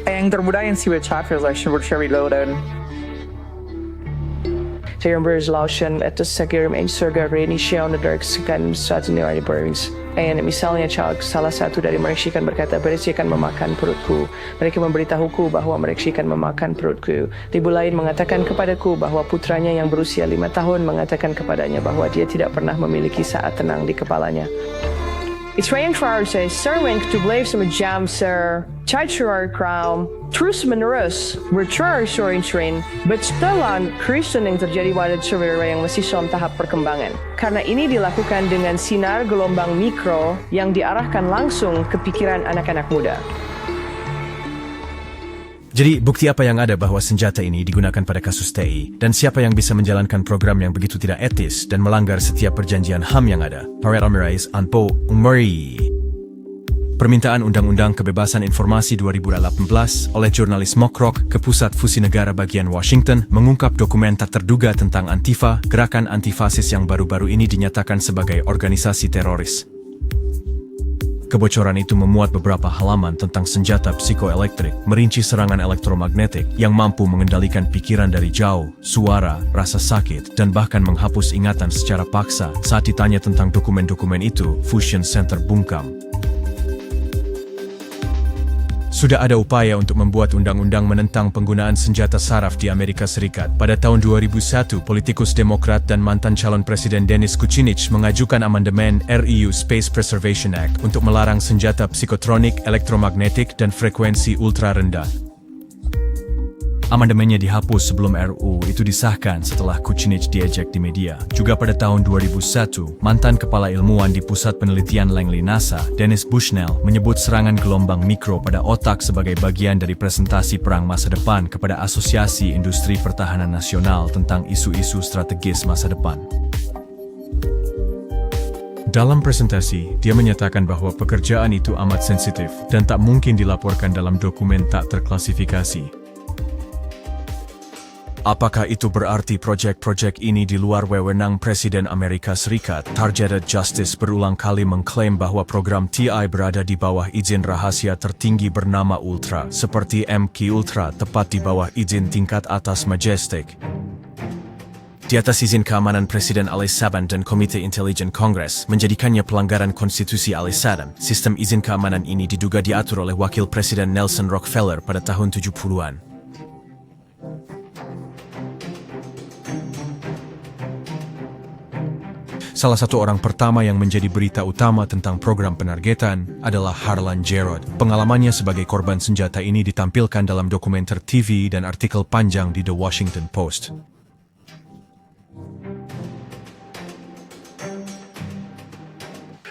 Yang termudah yang si chat relation bercerita reloaded. Saya berlausan atas sekirim surga Indonesia on the dark sekan satu nilai berings. And misalnya salah satu dari mereka akan berkata, mereka akan memakan perutku. Mereka memberitahuku bahwa mereka akan memakan perutku. Ibu lain mengatakan kepadaku bahwa putranya yang berusia 5 tahun mengatakan kepadanya bahwa dia tidak pernah memiliki saat tenang di kepalanya. It's raining for hours, Sir Wink to blame some jam, Sir. Chai Shurar Crown, terus menerus, bercerai sorin-sorin, but setelah Kristen yang terjadi pada survei yang masih dalam tahap perkembangan. Karena ini dilakukan dengan sinar gelombang mikro yang diarahkan langsung ke pikiran anak-anak muda. Jadi, bukti apa yang ada bahwa senjata ini digunakan pada kasus TI, dan siapa yang bisa menjalankan program yang begitu tidak etis dan melanggar setiap perjanjian HAM yang ada? Harriet Almirais, Anpo, Umari. Permintaan Undang-Undang Kebebasan Informasi 2018 oleh jurnalis Mokrok ke Pusat Fusi Negara bagian Washington mengungkap dokumen tak terduga tentang Antifa, gerakan antifasis yang baru-baru ini dinyatakan sebagai organisasi teroris. Kebocoran itu memuat beberapa halaman tentang senjata psikoelektrik, merinci serangan elektromagnetik yang mampu mengendalikan pikiran dari jauh, suara, rasa sakit, dan bahkan menghapus ingatan secara paksa. Saat ditanya tentang dokumen-dokumen itu, Fusion Center bungkam. Sudah ada upaya untuk membuat undang-undang menentang penggunaan senjata saraf di Amerika Serikat. Pada tahun 2001, politikus Demokrat dan mantan calon presiden Dennis Kucinich mengajukan amandemen REU Space Preservation Act untuk melarang senjata psikotronik, elektromagnetik, dan frekuensi ultra rendah. Amandemennya dihapus sebelum RUU itu disahkan setelah Kucinich diejek di media. Juga pada tahun 2001, mantan kepala ilmuwan di Pusat Penelitian Langley NASA, Dennis Bushnell, menyebut serangan gelombang mikro pada otak sebagai bagian dari presentasi perang masa depan kepada Asosiasi Industri Pertahanan Nasional tentang isu-isu strategis masa depan. Dalam presentasi, dia menyatakan bahwa pekerjaan itu amat sensitif dan tak mungkin dilaporkan dalam dokumen tak terklasifikasi. Apakah itu berarti proyek-proyek ini di luar wewenang Presiden Amerika Serikat? Targeted Justice berulang kali mengklaim bahwa program TI berada di bawah izin rahasia tertinggi bernama Ultra, seperti MK Ultra tepat di bawah izin tingkat atas Majestic. Di atas izin keamanan Presiden Ali Saban dan Komite Intelijen Kongres menjadikannya pelanggaran konstitusi Ali Saban. Sistem izin keamanan ini diduga diatur oleh Wakil Presiden Nelson Rockefeller pada tahun 70-an. Salah satu orang pertama yang menjadi berita utama tentang program penargetan adalah Harlan Jerod. Pengalamannya sebagai korban senjata ini ditampilkan dalam dokumenter TV dan artikel panjang di The Washington Post.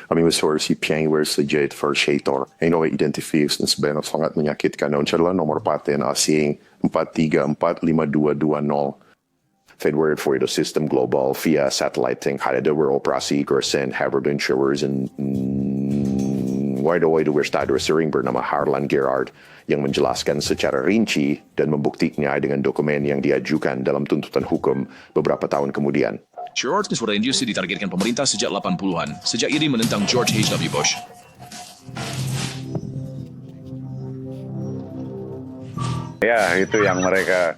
Kami bersuara si January sejak Vershator. Yang identifikasi dan sebenarnya sangat menyakitkan. Dan adalah nomor paten asing 43452220. February for the system global via satellite thing had the operasi Gersen Harvard Insurers and wide away the Westador sering bernama Harlan Gerard yang menjelaskan secara rinci dan membuktikannya dengan dokumen yang diajukan dalam tuntutan hukum beberapa tahun kemudian. Gerard suara indusi ditargetkan pemerintah sejak 80-an, sejak ini menentang George H.W. Bush. Ya, itu yang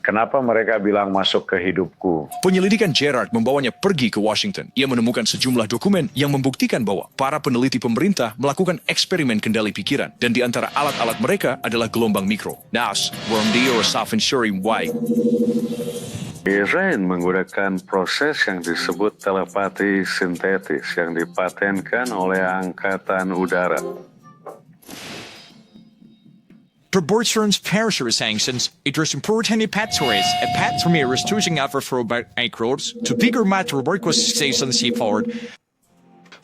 kenapa mereka bilang masuk ke hidupku. Penyelidikan Gerard membawanya pergi ke Washington. Ia menemukan sejumlah dokumen yang membuktikan bahwa para peneliti pemerintah melakukan eksperimen kendali pikiran. Dan di antara alat-alat mereka adalah gelombang mikro. NAS, Wormd or Self-Insuring Y. Iran menggunakan proses yang disebut telepati sintetis yang dipatenkan oleh Angkatan Udara. Proportions pressure sanctions, it was important pathories, a pathomeres choosing over for about 8 crores to bigger matter work was stations forward.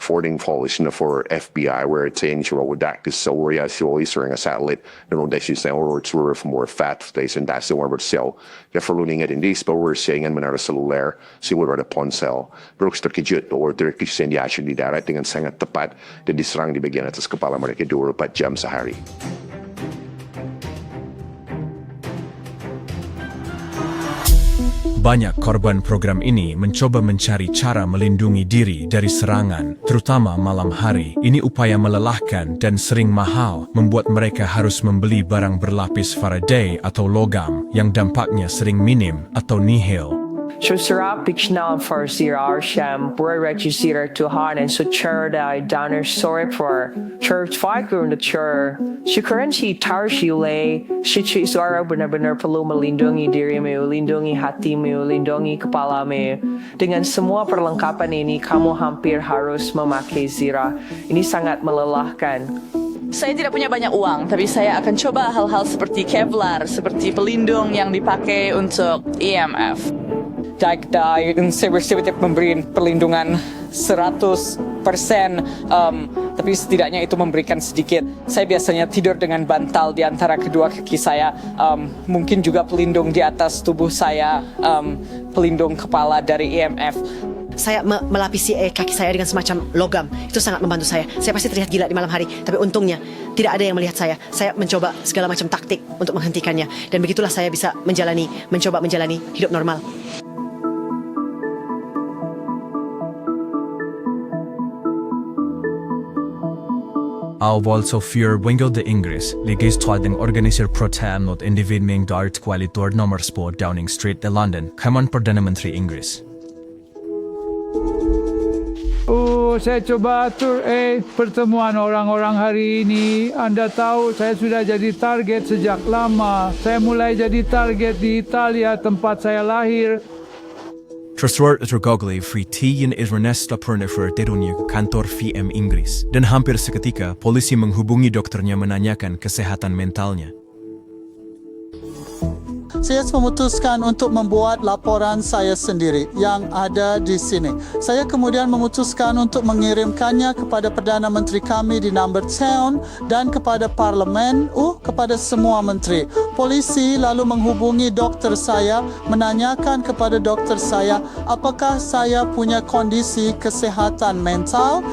Forwarding policy for FBI where it's in Shirowadak is so where you see a satellite and on this is or it's for more fat station that's the one where sell if we're looking at in this but we're seeing in manera celular si wala the ponsel brooks terkejut or terkejut di actually darat dengan sangat tepat dan diserang di bagian atas kepala mereka 24 jam sehari. Banyak korban program ini mencoba mencari cara melindungi diri dari serangan, terutama malam hari. Ini upaya melelahkan dan sering mahal, membuat mereka harus membeli barang berlapis Faraday atau logam yang dampaknya sering minim atau nihil. Shusra Pichnal for Zira Sham, Registrar Tuhan and Sucherda Donner Sorry for Church Figur the Chur. Syukuran si Tarshi Lay, Shichi Suara benar-benar perlu melindungi dirimu, lindungi hatimu, lindungi kepalamu. Dengan semua perlengkapan ini, kamu hampir harus memakai Zira. Ini sangat melelahkan. Saya tidak punya banyak uang, tapi saya akan coba hal-hal seperti Kevlar, seperti pelindung yang dipakai untuk EMF. Dai Cyber memberi perlindungan 100%, tapi setidaknya itu memberikan sedikit. Saya biasanya tidur dengan bantal di antara kedua kaki saya, mungkin juga pelindung di atas tubuh saya, pelindung kepala dari EMF. Saya melapisi kaki saya dengan semacam logam. Itu sangat membantu saya. Saya pasti terlihat gila di malam hari, tapi untungnya tidak ada yang melihat saya. Saya mencoba segala macam taktik untuk menghentikannya, dan begitulah saya bisa mencoba menjalani hidup normal. Also för Wingle de Inggris ligger staden organiserar protein mot individming dart qualitor nomor spår Downing Street i London, kaman Perdana Menteri Inggris. Saya coba atur pertemuan orang-orang hari ini. Anda tahu saya sudah jadi target sejak lama. Saya mulai jadi target di Italia tempat saya lahir. Trustword tergogli free T in Irnesta Pernefer Derunya ke kantor VM Inggris. Dan hampir seketika, polisi menghubungi dokternya menanyakan kesehatan mentalnya. Saya memutuskan untuk membuat laporan saya sendiri yang ada di sini. Saya kemudian memutuskan untuk mengirimkannya kepada Perdana Menteri kami di Number Town dan kepada Parlimen, kepada semua menteri. Polisi lalu menghubungi dokter saya, menanyakan kepada dokter saya apakah saya punya kondisi kesehatan mental.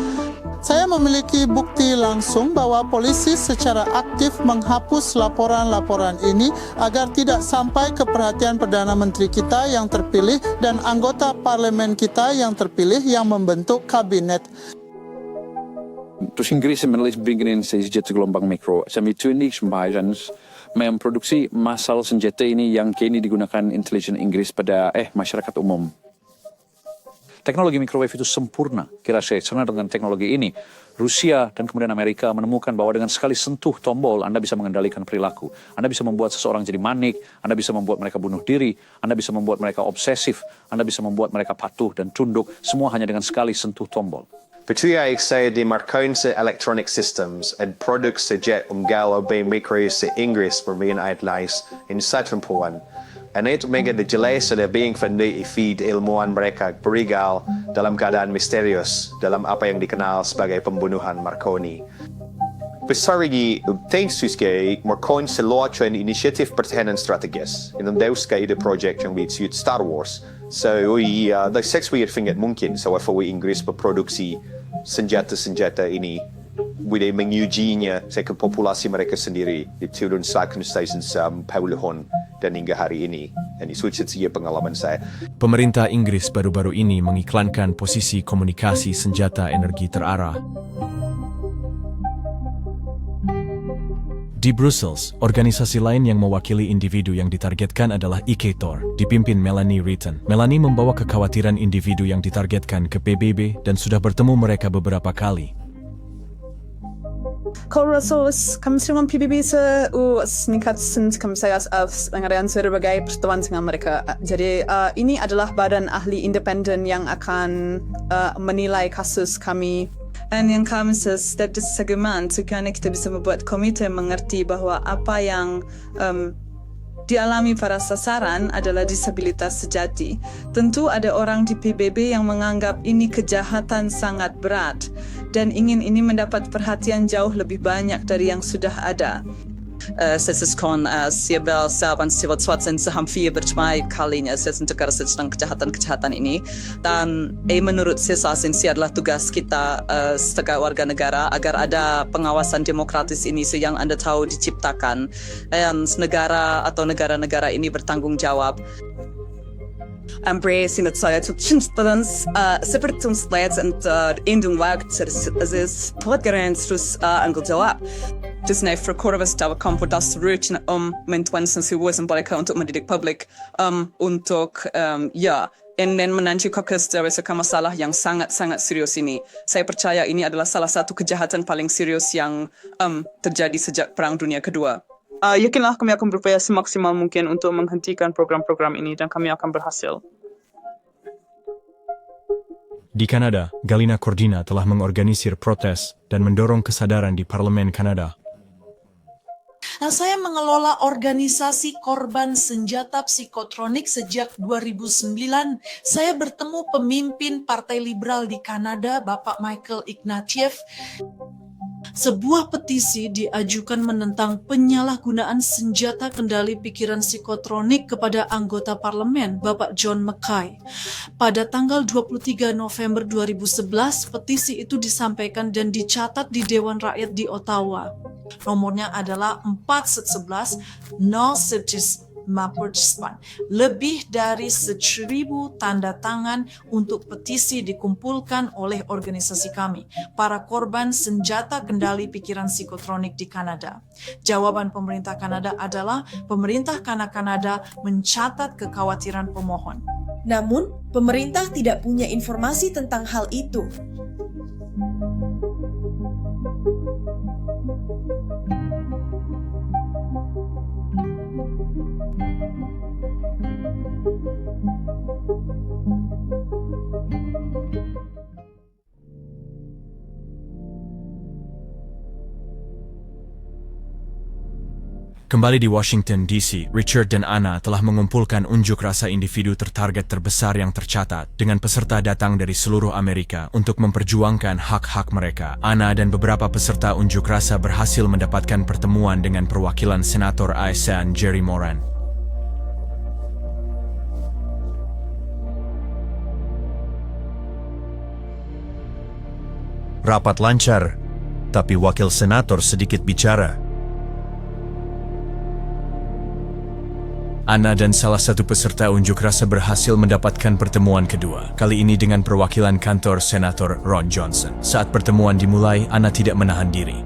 Saya memiliki bukti langsung bahwa polisi secara aktif menghapus laporan-laporan ini agar tidak sampai ke perhatian Perdana Menteri kita yang terpilih dan anggota parlemen kita yang terpilih yang membentuk kabinet. Terus Inggris menulis bikin senjata gelombang mikro. Sampai 20 Bayans memproduksi masal senjata ini yang kini digunakan intelijen Inggris pada masyarakat umum. Teknologi microwave itu sempurna. Kira saya dengan teknologi ini, Rusia dan kemudian Amerika menemukan bahwa dengan sekali sentuh tombol, Anda bisa mengendalikan perilaku. Anda bisa membuat seseorang jadi manik, Anda bisa membuat mereka bunuh diri, Anda bisa membuat mereka obsesif, Anda bisa membuat mereka patuh dan tunduk, semua hanya dengan sekali sentuh tombol. Betulia saya di markaun sa electronic systems at produk sa jet galaw bay microwave sa Inggris bermain adlais in satrumpuan. And itu mega jelas ada being pandai feed ilmuwan mereka berigal dalam keadaan misterius dalam apa yang dikenal sebagai pembunuhan Marconi. Besar lagi, thanks to Marconi seluruh inisiatif pertahanan strategis. Ini ide project yang disebut Star Wars. So the sex weird thing mungkin so if we Inggris berproduksi senjata-senjata ini boleh mengujinya ke populasi mereka sendiri di turun Second Station Pauluhon dan hingga hari ini. Ini sudah pengalaman saya. Pemerintah Inggris baru-baru ini mengiklankan posisi komunikasi senjata energi terarah. Di Brussels, organisasi lain yang mewakili individu yang ditargetkan adalah Iketor, dipimpin Melanie Ritten. Melanie membawa kekhawatiran individu yang ditargetkan ke PBB dan sudah bertemu mereka beberapa kali. Korrasos Kementerian PBB meningkatkan saya pengadaan berbagai pertemuan dengan mereka. Jadi ini adalah badan ahli independen yang akan menilai kasus kami. Dan yang kami setiap segmen supaya kita bisa membuat komite mengerti bahawa apa yang dialami para sasaran adalah disabilitas sejati. Tentu ada orang di PBB yang menganggap ini kejahatan sangat berat dan ingin ini mendapat perhatian jauh lebih banyak dari yang sudah ada. Sesuatu siapa sahabat sesuatu yang hampir bercamai kalinya sesuatu tentang kejahatan ini dan menurut saya adalah tugas kita sebagai warga negara agar ada pengawasan demokratis ini yang Anda tahu diciptakan negara atau negara-negara ini bertanggung jawab. Embrace in het Zukunftsplans seperti slides en indung wakt is potgeren terus anggota dus nej för korvas dawa kampo das rutin mentwensen si was mereka untuk mendidik publik untuk dan menanti kokus dari masalah yang sangat serius ini. Saya percaya ini adalah salah satu kejahatan paling serius yang terjadi sejak Perang Dunia Kedua. Yakinlah kami akan berupaya semaksimal mungkin untuk menghentikan program-program ini dan kami akan berhasil. Di Kanada, Galina Cordina telah mengorganisir protes dan mendorong kesadaran di Parlemen Kanada. Saya mengelola organisasi korban senjata psikotronik sejak 2009. Saya bertemu pemimpin Partai Liberal di Kanada, Bapak Michael Ignatieff. Sebuah petisi diajukan menentang penyalahgunaan senjata kendali pikiran psikotronik kepada anggota parlemen, Bapak John Mackay. Pada tanggal 23 November 2011, petisi itu disampaikan dan dicatat di Dewan Rakyat di Ottawa. Nomornya adalah 411 070 Lebih dari 1.000 tanda tangan untuk petisi dikumpulkan oleh organisasi kami, para korban senjata kendali pikiran psikotronik di Kanada. Jawaban pemerintah Kanada adalah pemerintah Kanada mencatat kekhawatiran pemohon. Namun, pemerintah tidak punya informasi tentang hal itu. Kembali di Washington, D.C., Richard dan Anna telah mengumpulkan unjuk rasa individu tertarget terbesar yang tercatat dengan peserta datang dari seluruh Amerika untuk memperjuangkan hak-hak mereka. Anna dan beberapa peserta unjuk rasa berhasil mendapatkan pertemuan dengan perwakilan Senator ASEAN Jerry Moran. Rapat lancar, tapi wakil senator sedikit bicara. Anna dan salah satu peserta unjuk rasa berhasil mendapatkan pertemuan kedua, kali ini dengan perwakilan kantor Senator Ron Johnson. Saat pertemuan dimulai, Anna tidak menahan diri.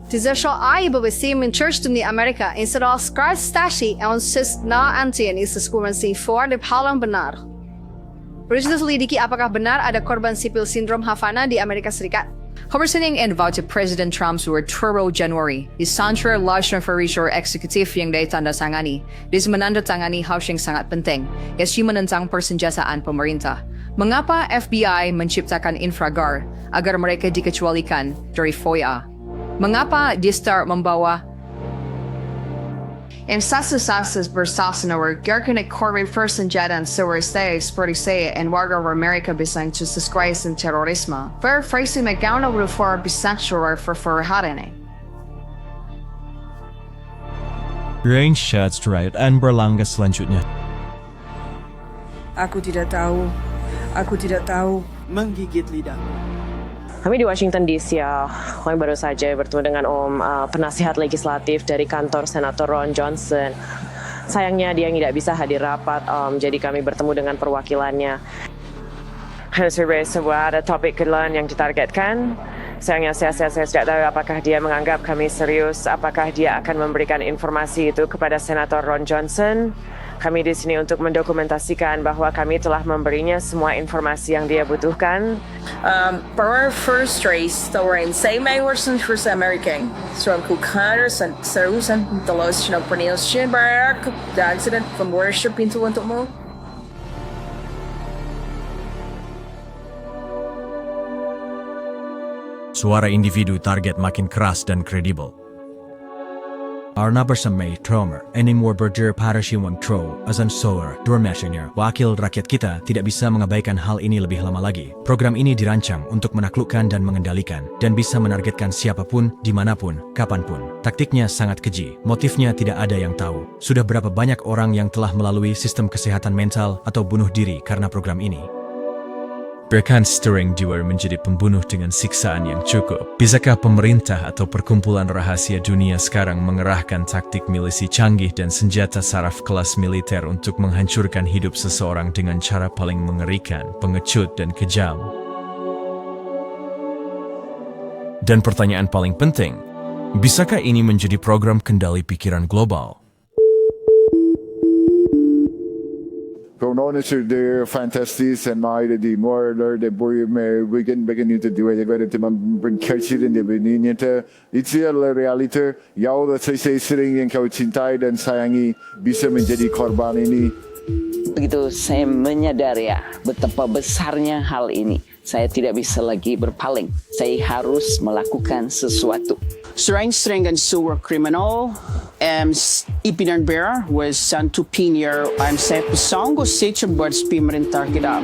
Tizasho ai bebesim in church di Amerika instead of skar stashi and sis na antian is skuransi for the palang benar. Perlu diselidiki apakah benar ada korban sipil sindrom Havana di Amerika Serikat. Hoversoning invite President Trump's word Turbo January, di Santra Large Referee Executive yang ditandatangani, menandatangani hal yang sangat penting, yaitu menentang persenjataan pemerintah. Mengapa FBI menciptakan infragar agar mereka dikecualikan dari FOIA? Mengapa Distar membawa Sasas bersasanawer garkanek korban persenjataan seperti saya and warga Amerika bisang suscribe in terorisme. Verfrasi maggauna for bisangsuar for hari ini. Range shots right and berlangga selanjutnya. Aku tidak tahu, menggigit lidah. Kami di Washington DC kami baru saja bertemu dengan penasihat legislatif dari kantor Senator Ron Johnson. Sayangnya dia tidak bisa hadir rapat, jadi kami bertemu dengan perwakilannya. Sebuah ada topik kedua yang ditargetkan. Sayangnya saya tidak tahu apakah dia menganggap kami serius, apakah dia akan memberikan informasi itu kepada Senator Ron Johnson. Kami di sini untuk mendokumentasikan bahwa kami telah memberinya semua informasi yang dia butuhkan. Para first race, tawarin sa may version for sa American. So ang kukar sa sarusan talos siya pernils siya barak the accident from worship pintu untuk mo. Suara individu target makin keras dan kredibel. Arna bersama Tromer, Enimor berder pada Shiwang Tro, Azan Solar, Dormashiner, wakil rakyat kita tidak bisa mengabaikan hal ini lebih lama lagi. Program ini dirancang untuk menaklukkan dan mengendalikan, dan bisa menargetkan siapapun, dimanapun, kapanpun. Taktiknya sangat keji, motifnya tidak ada yang tahu. Sudah berapa banyak orang yang telah melalui sistem kesehatan mental atau bunuh diri karena program ini. Bahkan Stirring Doer menjadi pembunuh dengan siksaan yang cukup. Bisakah pemerintah atau perkumpulan rahasia dunia sekarang mengerahkan taktik milisi canggih dan senjata saraf kelas militer untuk menghancurkan hidup seseorang dengan cara paling mengerikan, pengecut, dan kejam? Dan pertanyaan paling penting, bisakah ini menjadi program kendali pikiran global? Corona är fantastiskt and mig det more det börjar med vilken inte du vet vad det man kanske det blir inte adalah realita jag och saya sering yang kau cintai dan sayangi bisa menjadi korban ini. Begitu saya menyadari betapa besarnya hal ini, saya tidak bisa lagi berpaling. Saya harus melakukan sesuatu. Sering and sewer criminal, ipinanbera was sent to Pinier, saya pesanggo sitchem buat pemerintah kita.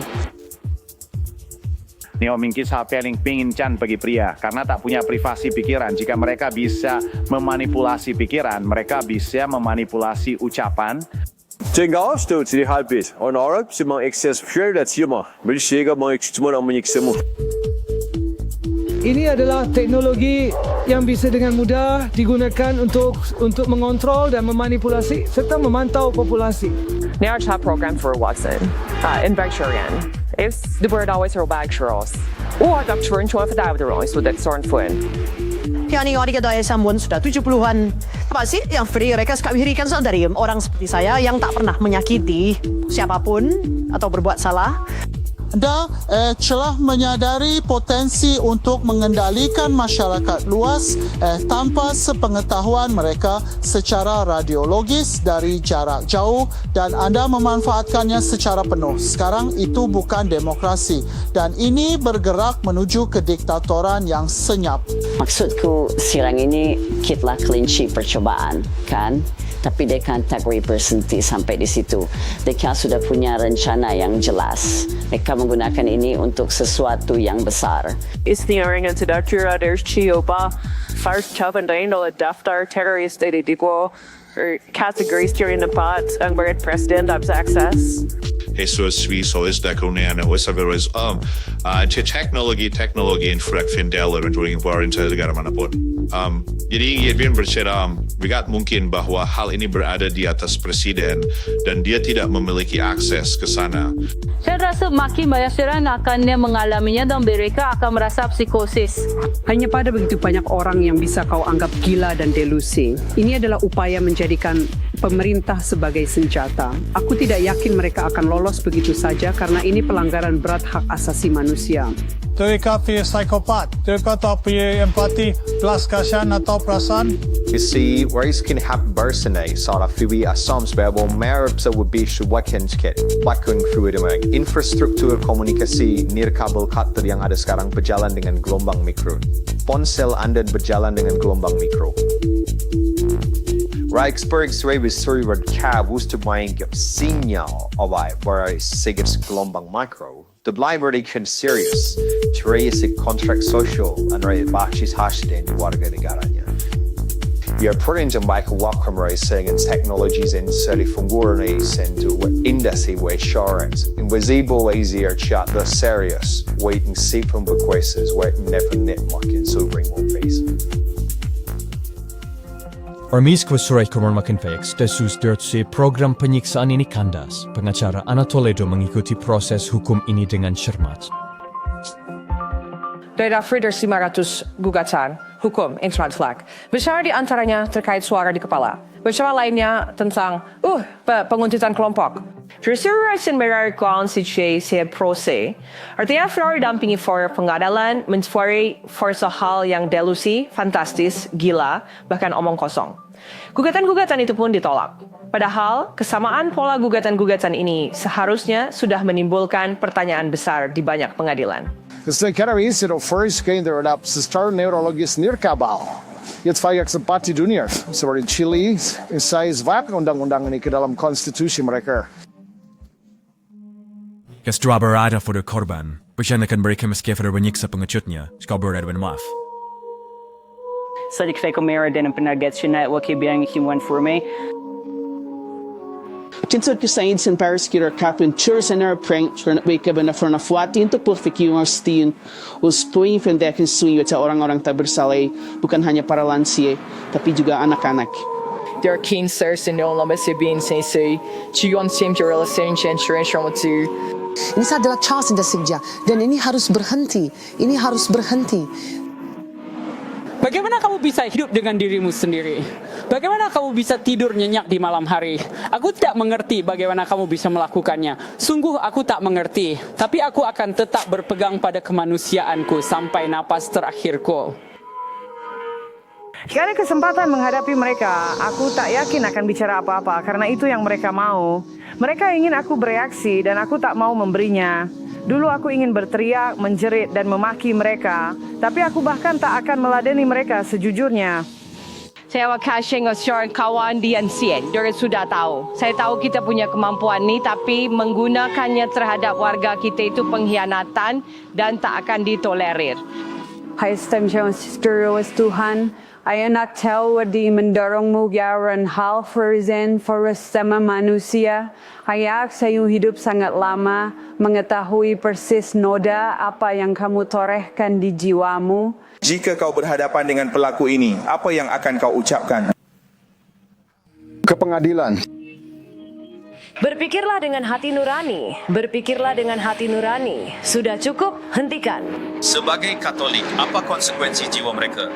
Neomingkis HP yang pingincan bagi pria karena tak punya privasi pikiran. Jika mereka bisa memanipulasi pikiran, mereka bisa memanipulasi ucapan. Tænker afstå til det halvbit, og en Arab, som man ekses fjerde timer, men sikkert man eksemur ang menyeksemu. Ini adalah teknologi yang bisa dengan mudah digunakan untuk mengontrol dan memanipulasi serta memantau populasi. Ni har program för vuxen, in Victorian. Is the word always robag churros. Och att turn to för David Roy så det sorn fun. Yani orang kita sambun sudah 70-an. Apa sih yang free mereka sekalian dari orang seperti saya yang tak pernah menyakiti siapapun atau berbuat salah. Anda telah menyadari potensi untuk mengendalikan masyarakat luas tanpa sepengetahuan mereka secara radiologis dari jarak jauh dan anda memanfaatkannya secara penuh. Sekarang itu bukan demokrasi dan ini bergerak menuju kediktatoran yang senyap. Maksudku siang ini kita kelinci percobaan, kan? Tapi mereka tak berhenti sampai di situ. Mereka sudah punya rencana yang jelas. Mereka menggunakan ini untuk sesuatu yang besar. Istiaringen till därför är Chioba först tavandain och daftar terrorist i diko kategoristyrin debat ang berat president of access. Jesus vi solis dakuneana usaveros teknologi in frek findela menjuring warrant negara manapun. Jadi Yedvin bercerita begat mungkin bahwa hal ini berada di atas presiden dan dia tidak memiliki akses ke sana. Saya rasa makin banyak orang akan mengalaminya dan mereka akan merasa psikosis. Hanya pada begitu banyak orang yang bisa kau anggap gila dan delusi. Ini adalah upaya menjadikan pemerintah sebagai senjata. Aku tidak yakin mereka akan lolos begitu saja karena ini pelanggaran berat hak asasi manusia. Mereka punya psikopat, mereka tak punya empati, belas kasihan atau perasaan. You see, race can happen personally. Salah fiwi asams bahwa mereka would be shuwakan sikit, wakun fluid mereka. Infrastruktur komunikasi nirkabel cutter yang ada sekarang berjalan dengan gelombang mikro. Ponsel Anda berjalan dengan gelombang mikro. Rijksburg Srevis Surrey cab to buying signal away where sigits gelombang micro. The library can serious to raise a contract social and raise bakshis hashdin warga negaranya. We are putting to Michael Walker saying in technologies in seri fungurnis and industry way assurance. Invisible easier chat the serious waiting sipum bequests waiting never net makin sobering more face. Armis Kwasurai Kormakin Fex, Desus Dirtsi program penyiksaan ini kandas. Pengacara Ana Toledo mengikuti proses hukum ini dengan cermat. Dari Frieder 500 gugatan, hukum Intratlak. Bersama di antaranya terkait suara di kepala. Bersama lainnya tentang penguntitan kelompok. Resurrection merayakan si prose. Artinya Ferrari dampingi for pengadalan, mencari forsa hal yang delusi, fantastis, gila, bahkan omong kosong. Gugatan-gugatan itu pun ditolak. Padahal, kesamaan pola gugatan-gugatan ini seharusnya sudah menimbulkan pertanyaan besar di banyak pengadilan. Sekarang ini sudah first kali terhadap secara neurologis nirkabal. Itu banyak sempat di dunia, seperti Chile, saya sebab undang-undang ini ke dalam konstitusi mereka. Kastra berada pada korban, bersanakan mereka meski pada menyiksa pengecutnya, skabur dan maaf. Sadik fake mera dan penagat siya wakil biang himuan forme. Tinsod ko sa Insan Paris kira kapin churs and our prank turn up ka ba na for na fuati into perfect yung stin us tuwing fendekin suyo sa orang-orang tabersalay bukan hanya para lansia tapi juga anak-anak. There are cancers in the lambat sabihin sa isay, ciyon sim relasin insurance ramotu. Ini adalah Charles Indasigja dan ini harus berhenti. Ini harus berhenti. Bagaimana kamu bisa hidup dengan dirimu sendiri? Bagaimana kamu bisa tidur nyenyak di malam hari? Aku tidak mengerti bagaimana kamu bisa melakukannya. Sungguh aku tak mengerti. Tapi aku akan tetap berpegang pada kemanusiaanku sampai napas terakhirku. Jika ada kesempatan menghadapi mereka, aku tak yakin akan bicara apa-apa karena itu yang mereka mau. Mereka ingin aku bereaksi dan aku tak mau memberinya. Dulu aku ingin berteriak, menjerit dan memaki mereka, tapi aku bahkan tak akan meladeni mereka sejujurnya. Saya wakasih ngosor kawan di ansien, dari sudah tahu. Saya tahu kita punya kemampuan ni, tapi menggunakannya terhadap warga kita itu pengkhianatan dan tak akan ditolerir. Hai stem sisteros Tuhan, ayo nak tahu di mendorongmu garan hal frozen forest sama manusia. Hayak saya hidup sangat lama, mengetahui persis noda apa yang kamu torehkan di jiwamu. Jika kau berhadapan dengan pelaku ini, apa yang akan kau ucapkan? Ke pengadilan. Berpikirlah dengan hati nurani. Berpikirlah dengan hati nurani. Sudah cukup, hentikan. Sebagai Katolik, apa konsekuensi jiwa mereka?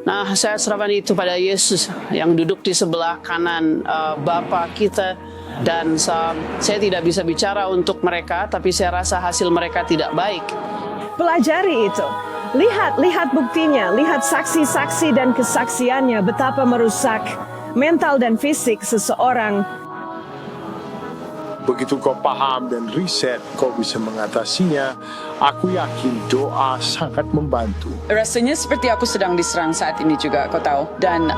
Nah, saya serahkan itu pada Yesus yang duduk di sebelah kanan Bapa kita. Dan saya tidak bisa bicara untuk mereka, tapi saya rasa hasil mereka tidak baik. Pelajari itu. Lihat buktinya, lihat saksi-saksi dan kesaksiannya betapa merusak mental dan fisik seseorang. Begitu kau paham dan riset, kau bisa mengatasinya. Aku yakin doa sangat membantu. Rasanya seperti aku sedang diserang saat ini juga, kau tahu. Dan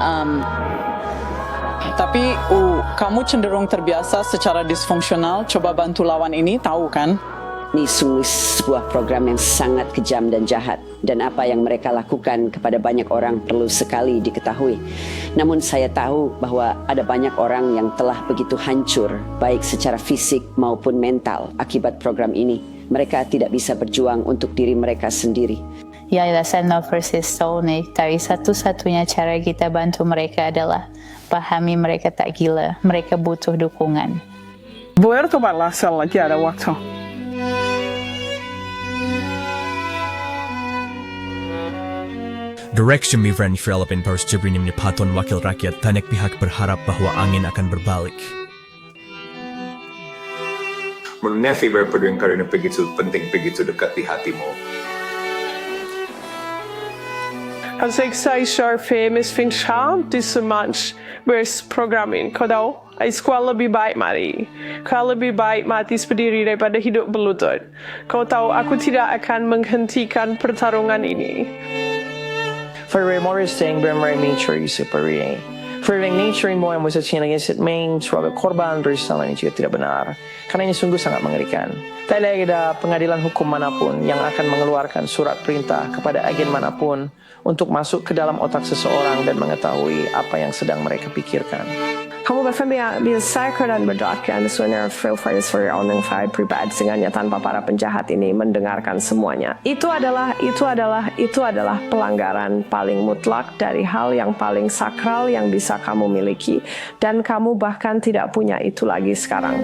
tapi kamu cenderung terbiasa secara disfungsional. Coba bantu lawan ini, tahu kan? Ini sungguh sebuah program yang sangat kejam dan jahat. Dan apa yang mereka lakukan kepada banyak orang perlu sekali diketahui. Namun saya tahu bahwa ada banyak orang yang telah begitu hancur, baik secara fisik maupun mental akibat program ini. Mereka tidak bisa berjuang untuk diri mereka sendiri. Ya, saya tahu persis Tony, tapi satu-satunya cara kita bantu mereka adalah pahami mereka tak gila, mereka butuh dukungan. Boleh tomarlah lagi ada waktu. Direction Mivran Philippine Pars Jibrinim ni Paton Wakil Rakyat banyak pihak berharap bahwa angin akan berbalik. Menurutnya fiber perjuangan ini begitu penting, begitu dekat di hatimu. Als ik zei zo famous vind schaam, het is een mens bers programming. Kau sekolah lebih baik mari. Kau lebih baik mati berdiri daripada hidup berlutut. Kau tahu aku tidak akan menghentikan pertarungan ini. För Morris saying Bemray nature is superior. För nature mo yang masa China yang set main sebagai korban bersama ini juga tidak benar. Karena ini sungguh sangat mengerikan. Tak ada pengadilan hukum manapun yang akan mengeluarkan surat perintah kepada agen manapun untuk masuk ke dalam otak seseorang dan mengetahui apa yang sedang mereka pikirkan. Kamu bahkan bisa dan berdoakan sebenarnya feel-free for your own pribadi sengaja tanpa para penjahat ini mendengarkan semuanya. Itu adalah pelanggaran paling mutlak dari hal yang paling sakral yang bisa kamu miliki dan kamu bahkan tidak punya itu lagi sekarang.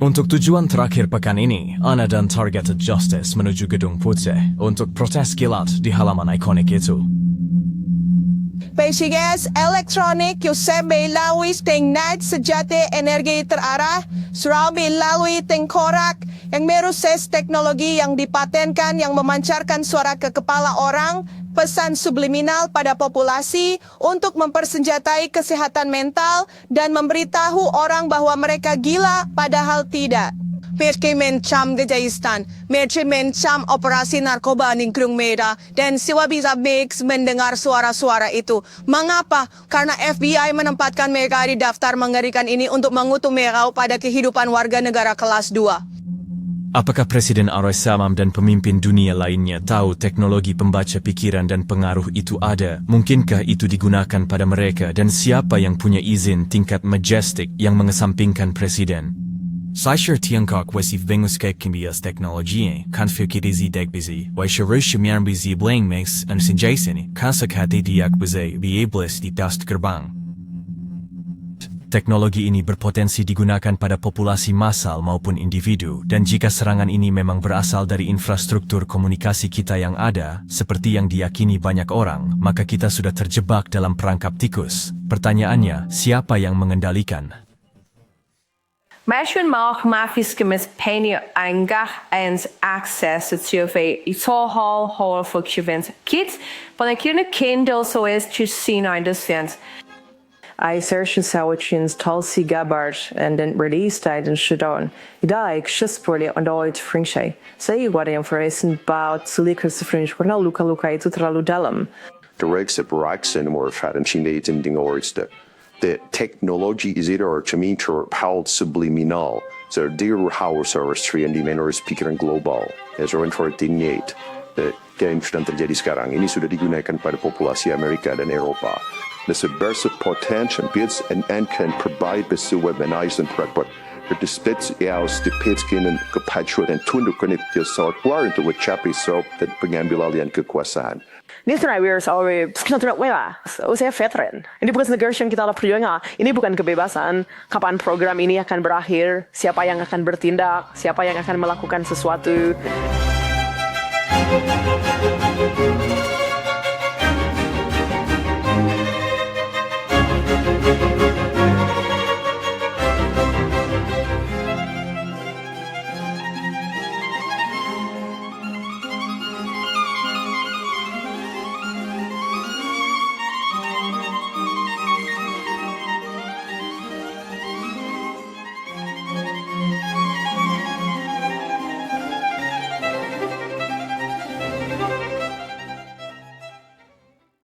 Untuk tujuan terakhir pekan ini, Ana dan Targeted Justice menuju Gedung Putih untuk protes kilat di halaman ikonik itu. Pesiges elektronik Yusef melalui tingkat sejati energi terarah, surau melalui tengkorak yang merusak teknologi yang dipatenkan yang memancarkan suara ke kepala orang, pesan subliminal pada populasi untuk mempersenjatai kesehatan mental dan memberitahu orang bahwa mereka gila padahal tidak. Mereka mencam Kejayistan, mereka mencam operasi narkoba Ningkrung Merah dan siwa bisa mix mendengar suara-suara itu. Mengapa? Karena FBI menempatkan mereka di daftar mengerikan ini untuk mengutuk mereka pada kehidupan warga negara kelas 2. Apakah Presiden Aroy Samam dan pemimpin dunia lainnya tahu teknologi pembaca pikiran dan pengaruh itu ada? Mungkinkah itu digunakan pada mereka dan siapa yang punya izin tingkat majestic yang mengesampingkan Presiden? Saya Tiongkok wasif bengus kek kimbias teknologi kan fikirizi degbizi wai sharush mian bizi blang mix and sinjaisini kasak hati diak bize bieblis di dast gerbang. Teknologi ini berpotensi digunakan pada populasi massal maupun individu, dan jika serangan ini memang berasal dari infrastruktur komunikasi kita yang ada, seperti yang diyakini banyak orang, maka kita sudah terjebak dalam perangkap tikus. Pertanyaannya, siapa yang mengendalikan? Menschen mag mafiskemens penny angach ens access til i tohal hol for kjuvens kids, but I kunne kindle so is to see nine descent. I searched Sawachins Tulsi Gabbard and then released I in Shadon. Idaik Shisporli and all it Frinche. Say what I am for a about Sulikas Fringe, for no Luca itu terlalu dalam. The regs of Raxen or Fatten Chinese in Dingorista. The technology is either Chamitor Powell subliminal, so dear house or tree and dimenor speaker and global, as or for delineate. The yang sedang terjadi sekarang ini sudah digunakan pada populasi Amerika dan Eropa. The subversive potential bids and can provide besuwe benaizen prakbat. The spits yaus the pitskinen kepatchut and tundukanip your sort warrant with chappy soap that pengambil alian kekuasaan. These drivers are saya veteran. Ini bukan negara yang kita perjuangan. Ini bukan kebebasan. Kapan program ini akan berakhir? Siapa yang akan bertindak? Siapa yang akan melakukan sesuatu?